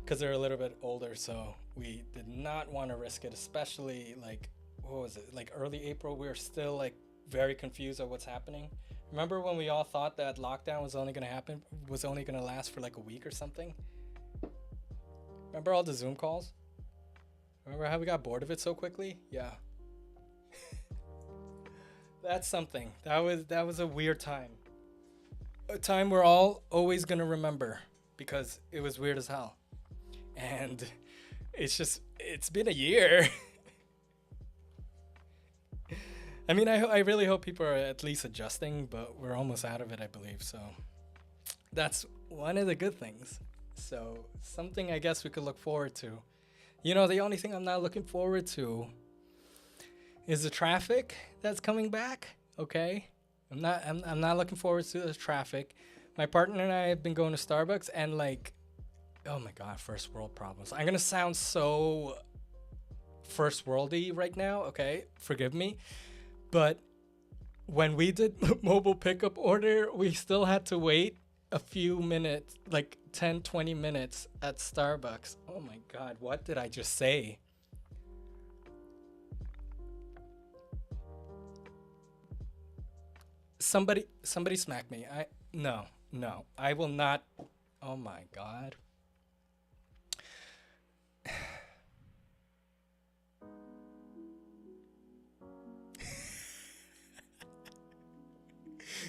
Because they're a little bit older, so we did not want to risk it, especially like, what was it, like early April. We were still like very confused of what's happening. Remember when we all thought that lockdown was only going to last for like a week or something? Remember all the Zoom calls? Remember how we got bored of it so quickly? Yeah. That's something. That was a weird time. A time we're all always going to remember because it was weird as hell. And it's been a year. I mean, I really hope people are at least adjusting, but we're almost out of it, I believe. So that's one of the good things. So something I guess we could look forward to. You know, the only thing I'm not looking forward to is the traffic that's coming back. Okay, I'm not looking forward to the traffic, My partner and I have been going to Starbucks and like, oh my God, first world problems. I'm gonna sound so first worldy right now, okay? Forgive me. But when we did mobile pickup order, we still had to wait a few minutes, like 10, 20 minutes at Starbucks. Oh my God, what did I just say? Somebody smack me. No, I will not. Oh my God.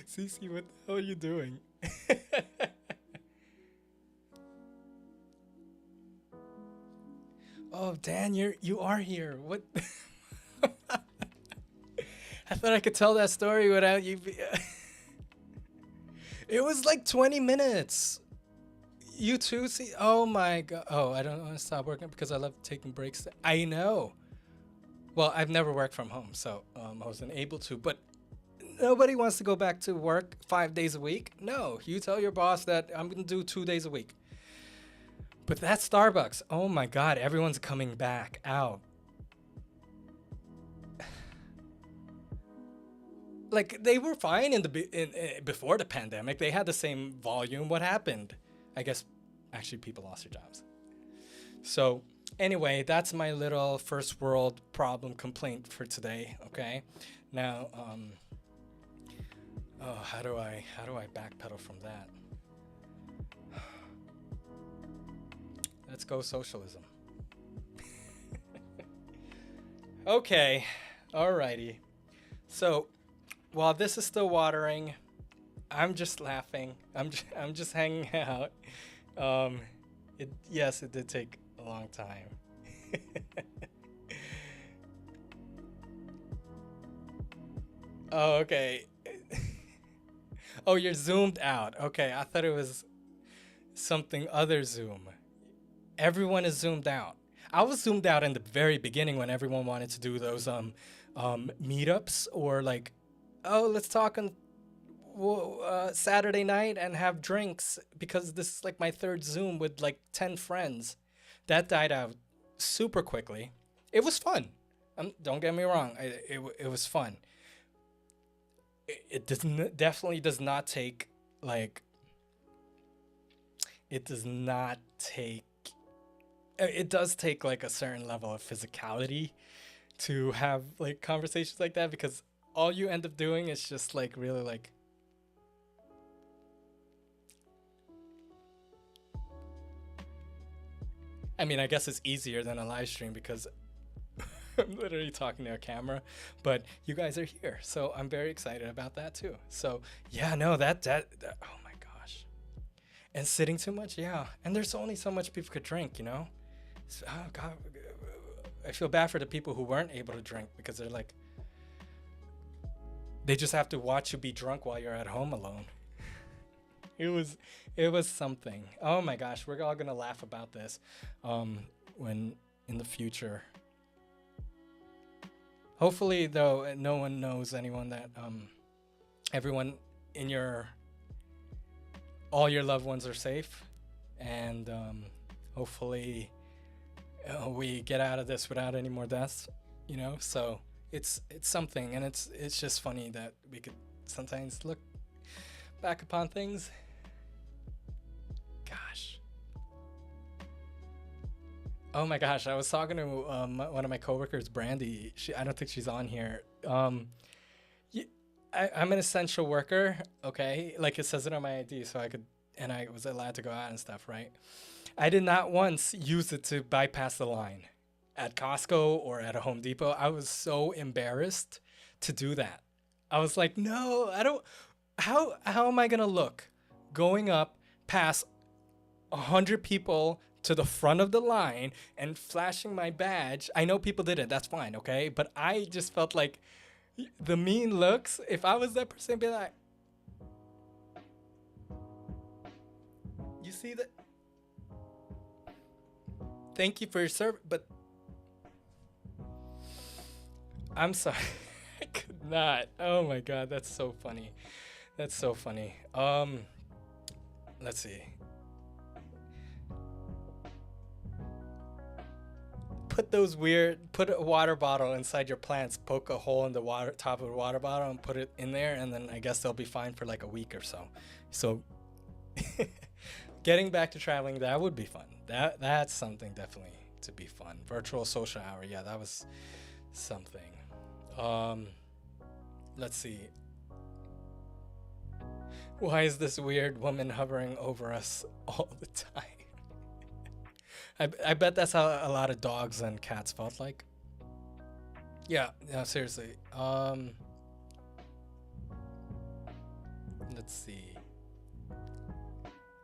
Cece, what the hell are you doing? Oh, Dan, you are here. What? I thought I could tell that story without you. It was like 20 minutes. You too? See? Oh my God. Oh, I don't want to stop working because I love taking breaks. I know. Well, I've never worked from home, so I wasn't able to. But nobody wants to go back to work 5 days a week. No, you tell your boss that I'm going to do 2 days a week. But that Starbucks, oh my God, everyone's coming back out. Like they were fine before the pandemic. They had the same volume. What happened? I guess actually people lost their jobs. So anyway, that's my little first world problem complaint for today. Okay, now oh, how do I backpedal from that? Let's go socialism. Okay, alrighty. So while this is still watering, I'm just laughing. I'm just hanging out. Yes, it did take a long time. Oh, okay. Oh, you're zoomed out. Okay, I thought it was something other Zoom. Everyone is zoomed out. I was zoomed out in the very beginning when everyone wanted to do those meetups or like, oh, let's talk on Saturday night and have drinks because this is like my third Zoom with like 10 friends. That died out super quickly. It was fun. Don't get me wrong. It was fun. It definitely does not take like. It does not take. It does take like a certain level of physicality to have like conversations like that because all you end up doing is just like really like. I mean, I guess it's easier than a live stream because I'm literally talking to a camera, but you guys are here, so I'm very excited about that too. So yeah, no, that oh my gosh, and sitting too much, yeah, and there's only so much people could drink, you know. So, oh God, I feel bad for the people who weren't able to drink because they're like, they just have to watch you be drunk while you're at home alone. It was something. Oh my gosh, we're all gonna laugh about this when in the future. Hopefully, though, no one knows anyone that everyone in all your loved ones are safe, and hopefully we get out of this without any more deaths. You know, so it's something, and it's just funny that we could sometimes look back upon things. Gosh. Oh my gosh, I was talking to one of my coworkers, Brandy. I don't think she's on here. I'm an essential worker, okay? Like it says it on my ID, so I was allowed to go out and stuff, right? I did not once use it to bypass the line at Costco or at a Home Depot. I was so embarrassed to do that. I was like, no, I don't. How am I gonna look going up past 100 people to the front of the line and flashing my badge? I know people did it. That's fine, okay? But I just felt like the mean looks. If I was that person, I'd be like, you see that? Thank you for your service, but I'm sorry. I could not. Oh my God, that's so funny. That's so funny. let's see. Put a water bottle inside your plants, poke a hole in the top of the water bottle and put it in there, and then I guess they'll be fine for like a week or so. So getting back to traveling, that would be fun. That's something definitely to be fun. Virtual social hour, yeah, that was something. Let's see. Why is this weird woman hovering over us all the time? I bet that's how a lot of dogs and cats felt like. Yeah, seriously. Let's see.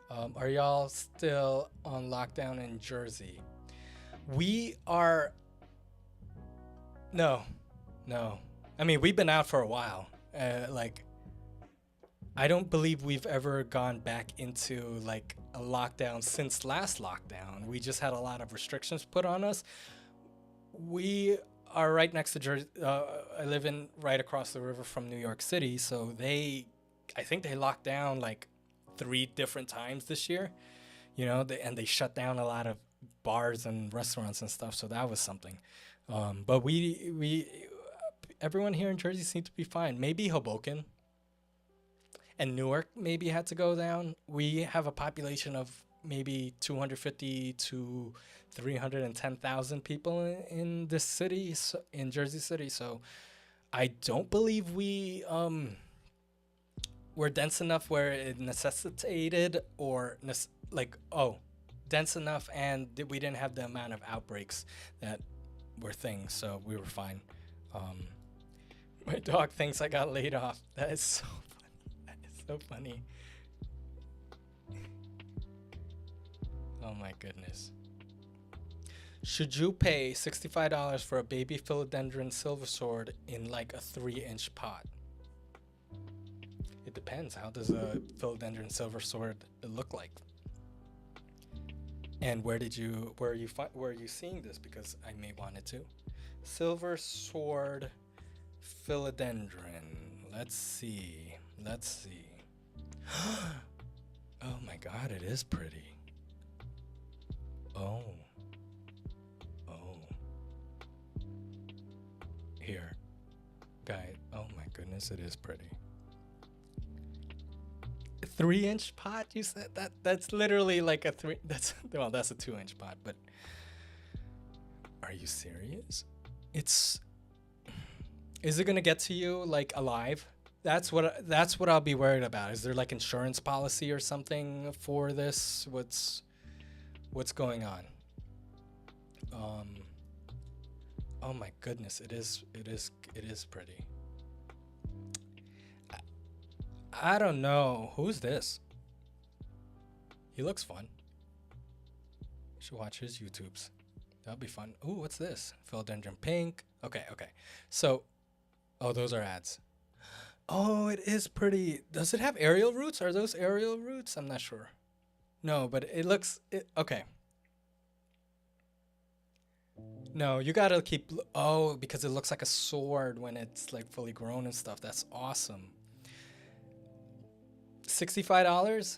Are y'all still on lockdown in Jersey? We are. No. I mean, we've been out for a while. I don't believe we've ever gone back into like a lockdown since last lockdown. We just had a lot of restrictions put on us. We are right next to Jersey. I live right across the river from New York City. So I think they locked down like 3 different times this year, and they shut down a lot of bars and restaurants and stuff. So that was something. But everyone here in Jersey seemed to be fine. Maybe Hoboken and Newark maybe had to go down. We have a population of maybe 250 to 310,000 people in this city, in Jersey City. So I don't believe we're dense enough where it necessitated dense enough, and we didn't have the amount of outbreaks that were things. So we were fine. My dog thinks I got laid off. That is so so funny. Oh my goodness. Should you pay $65 for a baby Philodendron silver sword in like a 3-inch pot? It depends. How does a Philodendron silver sword look like? And where are you seeing this? Because I may want it to. Silver sword Philodendron. Let's see. Oh my god, it is pretty. Oh. Here. Guy, oh my goodness, it is pretty. 3-inch pot, you said? That's literally like a 3, that's a 2-inch pot, but are you serious? Is it gonna get to you like alive? That's what I'll be worried about. Is there like insurance policy or something for this? What's going on? Oh my goodness, it is pretty. I don't know. Who's this? He looks fun. Should watch his YouTubes. That'll be fun. Ooh, what's this? Philodendron pink. Okay. So, those are ads. Oh, it is pretty. Does it have aerial roots? Are those aerial roots? I'm not sure. No, but it looks... okay. No, you gotta keep... Oh, because it looks like a sword when it's like fully grown and stuff. That's awesome. $65?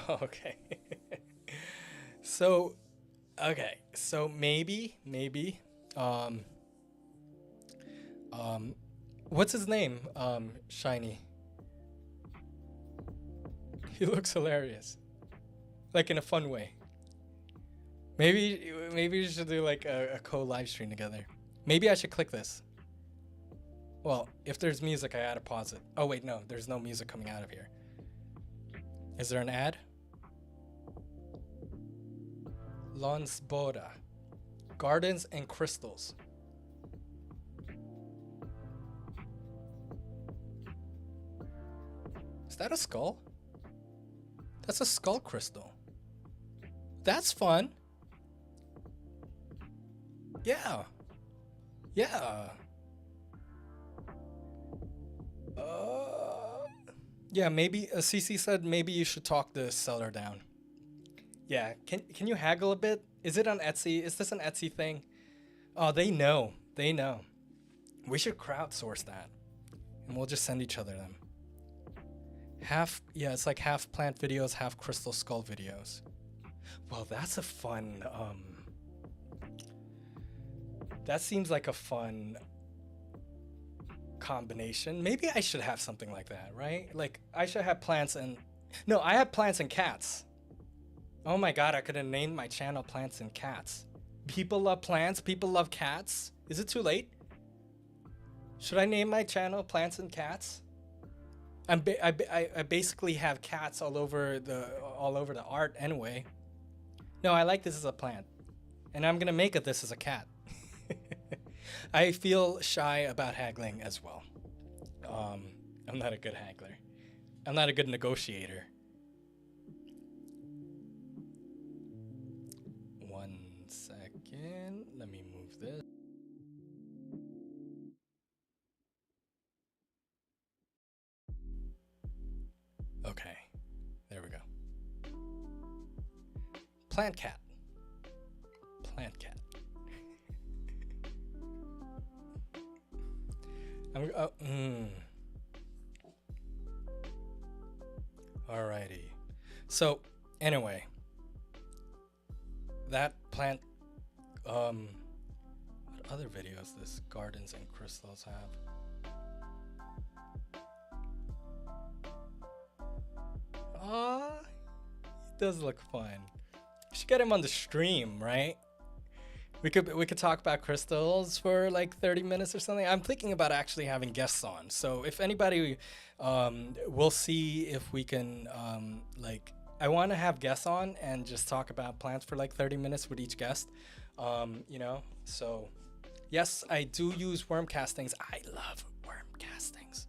Okay. So maybe what's his name? Shiny. He looks hilarious. Like in a fun way. Maybe we should do like a co-live stream together. Maybe I should click this. Well, if there's music, I gotta pause it. Oh wait, no, there's no music coming out of here. Is there an ad? Lonsboda. Gardens and crystals. Is that a skull? That's a skull crystal. That's fun. Yeah. Yeah, maybe CC said maybe you should talk the seller down. Yeah, can you haggle a bit? Is it on Etsy? Is this an Etsy thing? Oh, they know. We should crowdsource that. and we'll just send each other them. Yeah, it's like half plant videos, half crystal skull videos. Well, that's a fun, that seems like a fun combination. Maybe I should have something like that, right? Like, I should have plants and... No, I have plants and cats. Oh my god, I could have named my channel Plants and Cats. People love plants, people love cats. Is it too late? Should I name my channel Plants and Cats? I basically have cats all over the art anyway. No, I like this as a plant. And I'm gonna make it this as a cat. I feel shy about haggling as well. I'm not a good haggler. I'm not a good negotiator. One second. Let me move this. Okay. There we go. Plant cat. Plant cat. Alrighty. So, anyway, that plant, what other videos does Gardens and Crystals have? Aw, he does look fun. We should get him on the stream, right? We could talk about crystals for like 30 minutes or something. I'm thinking about actually having guests on. So if anybody, we'll see if we can, like, I want to have guests on and just talk about plants for like 30 minutes with each guest. You know, so yes, I do use worm castings. I love worm castings.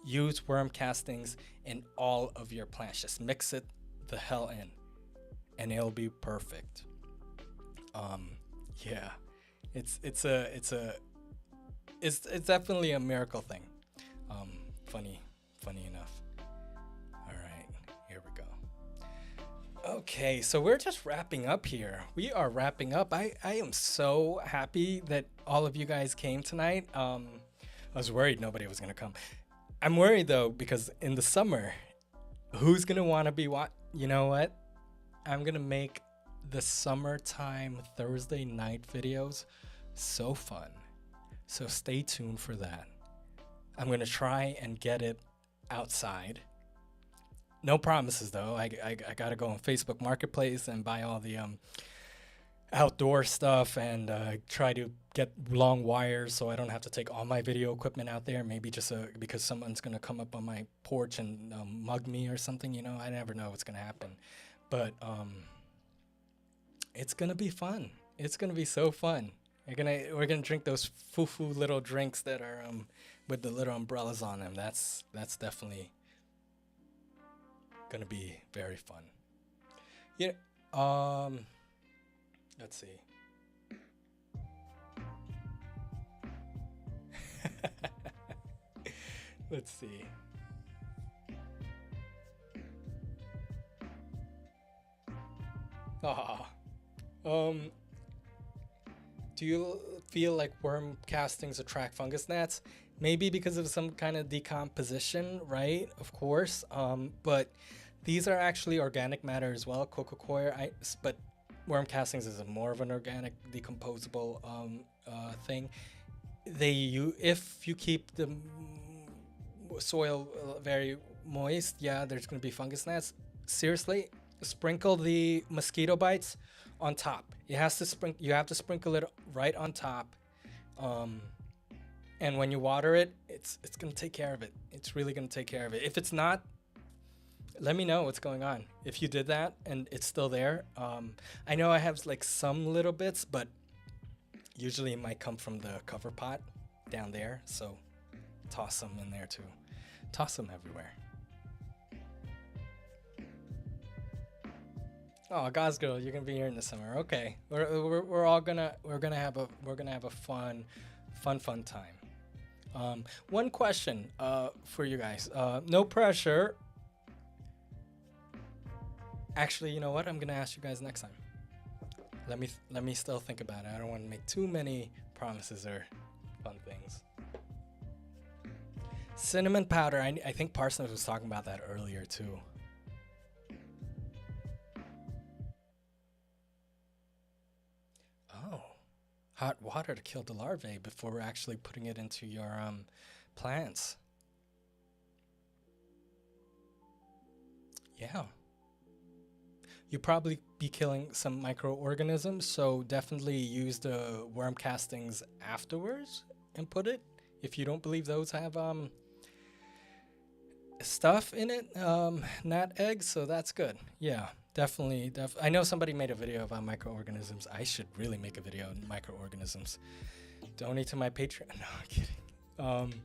Use worm castings in all of your plants. Just mix it the hell in and it'll be perfect. Yeah, it's definitely a miracle thing. Funny enough. All right, here we go. Okay, so we're just wrapping up here. We are wrapping up. I am so happy that all of you guys came tonight. I was worried nobody was gonna come. I'm worried though because in the summer, who's gonna want to be you know what? I'm gonna make the summertime Thursday night videos so fun. So stay tuned for that. I'm gonna try and get it outside. No promises though. I gotta go on Facebook Marketplace and buy all the outdoor stuff and try to get long wires so I don't have to take all my video equipment out there. Maybe just because someone's gonna come up on my porch and mug me or something. You know, I never know what's gonna happen. But it's gonna be fun. It's gonna be so fun. We're gonna drink those foo-foo little drinks that are with the little umbrellas on them. That's definitely gonna be very fun. Yeah. Let's see. Let's see. Do you feel like worm castings attract fungus gnats? Maybe because of some kind of decomposition, right? Of course. But these are actually organic matter as well, coco coir. But worm castings is more of an organic, decomposable thing. If you keep the soil very moist, yeah, there's going to be fungus gnats. Seriously, sprinkle the mosquito bites on top. You have to sprinkle it right on top. And when you water it, it's gonna take care of it. It's really gonna take care of it. If it's not, let me know what's going on. If you did that and it's still there, I know I have like some little bits, but usually it might come from the cover pot down there. So toss them in there too. Toss them everywhere. Oh, God's girl, you're gonna be here in the summer. Okay, we're gonna have a fun time. One question for you guys. No pressure. Actually, you know what? I'm gonna ask you guys next time. Let me still think about it. I don't want to make too many promises or fun things. Cinnamon powder. I think Parsnips was talking about that earlier too. Oh, hot water to kill the larvae before actually putting it into your plants. Yeah. You'll probably be killing some microorganisms, so definitely use the worm castings afterwards and put it. If you don't believe those have stuff in it, gnat eggs, so that's good. Yeah, definitely. I know somebody made a video about microorganisms. I should really make a video on microorganisms. Donate to my Patreon. No, I'm kidding.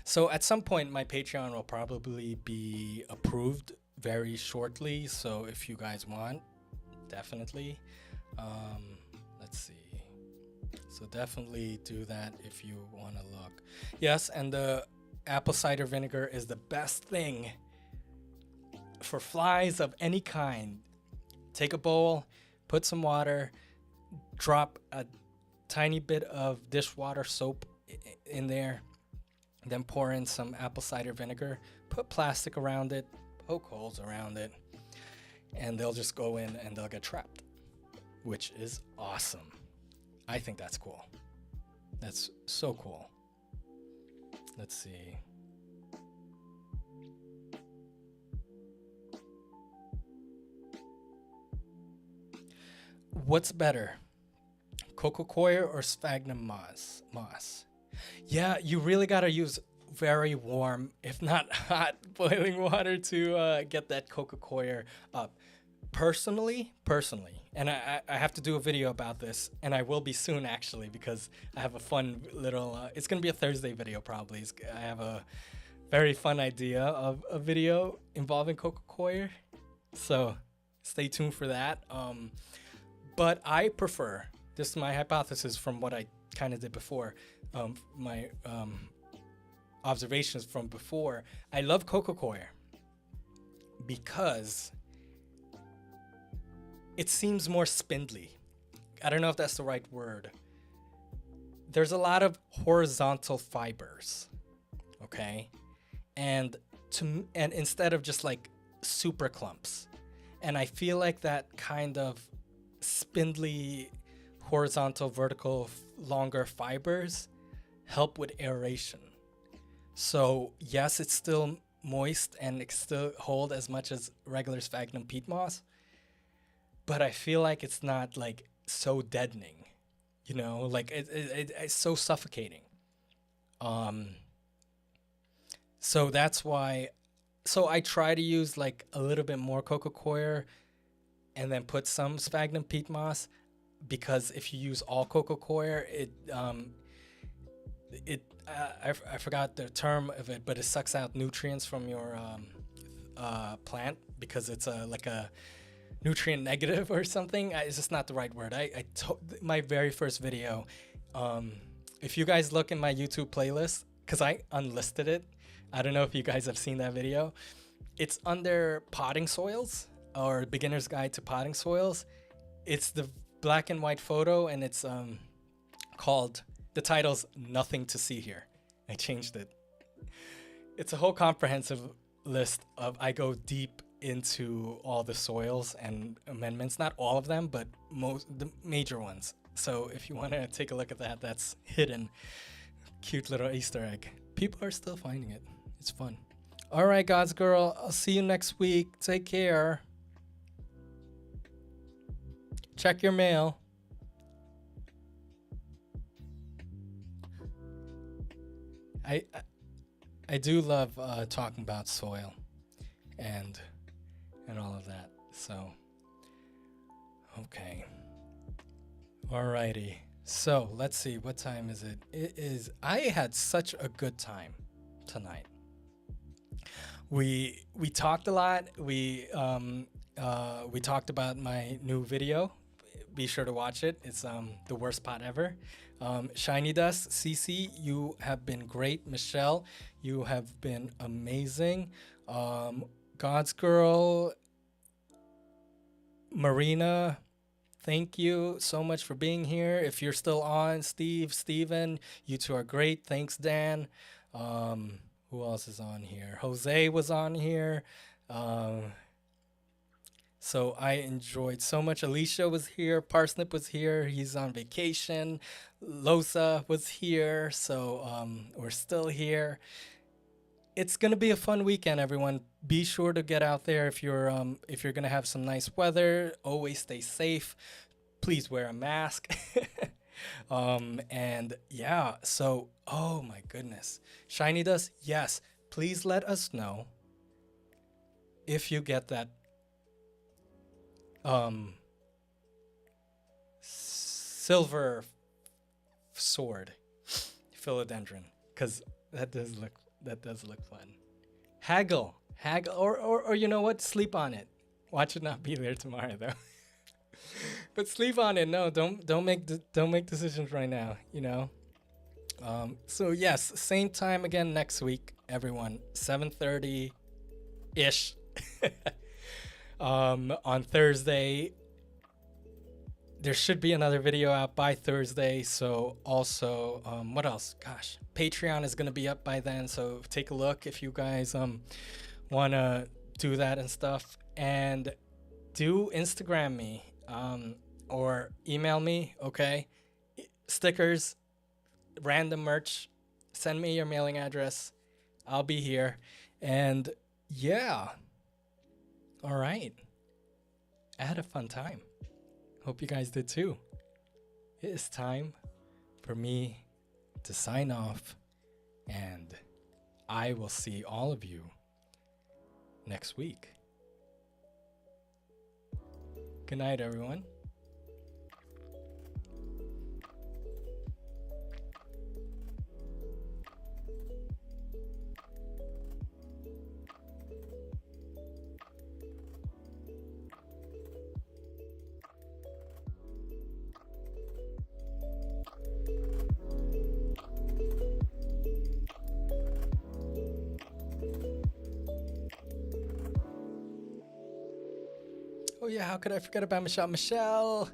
So at some point, my Patreon will probably be approved very shortly. So if you guys want, definitely. Let's see. So definitely do that if you want to look. Yes, and the apple cider vinegar is the best thing for flies of any kind. Take a bowl, put some water, drop a tiny bit of dishwater soap in there, then pour in some apple cider vinegar, put plastic around it, poke holes around it, and they'll just go in and they'll get trapped, which is awesome. I think that's cool. That's so cool. Let's see. What's better, coco coir or sphagnum moss? Yeah, you really gotta use very warm, if not hot, boiling water to get that coco coir up. Personally, and I have to do a video about this, and I will be soon actually, because I have a fun little, it's gonna be a Thursday video probably. I have a very fun idea of a video involving coco coir, so stay tuned for that. But I prefer, this is my hypothesis from what I kind of did before, my observations from before. I love coco coir because it seems more spindly. I don't know if that's the right word. There's a lot of horizontal fibers, okay? And instead of just like super clumps. And I feel like that kind of spindly, horizontal, vertical, longer fibers help with aeration. So yes, it's still moist and it can still hold as much as regular sphagnum peat moss, but I feel like it's not like so deadening, you know, like it's so suffocating. So that's why, so I try to use like a little bit more coco coir and then put some sphagnum peat moss, because if you use all coco coir, I forgot the term of it, but it sucks out nutrients from your plant, because it's like a nutrient negative or something. It's just not the right word. My very first video, if you guys look in my YouTube playlist, because I unlisted it, I don't know if you guys have seen that video. It's under potting soils, or beginner's guide to potting soils. It's the black and white photo, and it's called, the title's Nothing to See Here. I changed it. It's a whole comprehensive list of, I go deep into all the soils and amendments, not all of them, but the major ones. So if you want to take a look at that, that's hidden. Cute little Easter egg. People are still finding it. It's fun. All right, God's girl, I'll see you next week. Take care. Check your mail. I do love talking about soil and all of that. So, okay. Alrighty. So let's see, what time is it? I had such a good time tonight. We talked a lot. We talked about my new video. Be sure to watch it. It's the worst pot ever. Shiny Dust, Cece, you have been great. Michelle, you have been amazing. God's Girl, Marina, thank you so much for being here. If you're still on, Steven, you two are great. Thanks, Dan. Who else is on here? Jose was on here. Um, so I enjoyed so much. Alicia was here. Parsnip was here. He's on vacation. Losa was here. So we're still here. It's gonna be a fun weekend, everyone. Be sure to get out there if you're gonna have some nice weather. Always stay safe. Please wear a mask. And yeah, so oh my goodness. Shiny Dust, yes. Please let us know if you get that silver sword philodendron, because that does look fun. Haggle, or you know what? Sleep on it. Watch it not be there tomorrow though. But sleep on it. No, don't make decisions right now. You know. So yes, same time again next week, everyone. 7:30 ish. On Thursday. There should be another video out by Thursday. So also, what else? Gosh, Patreon is gonna be up by then. So take a look if you guys wanna do that and stuff. And do Instagram me or email me. Okay, stickers, random merch. Send me your mailing address. I'll be here. And yeah. All right. I had a fun time. Hope you guys did too. It is time for me to sign off, and I will see all of you next week. Good night, everyone. Oh yeah, how could I forget about Michelle? Michelle!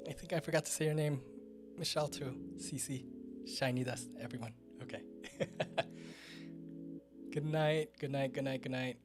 I think I forgot to say your name. Michelle too. Cece. Shiny Dust, everyone. Okay. Good night, good night, good night, good night.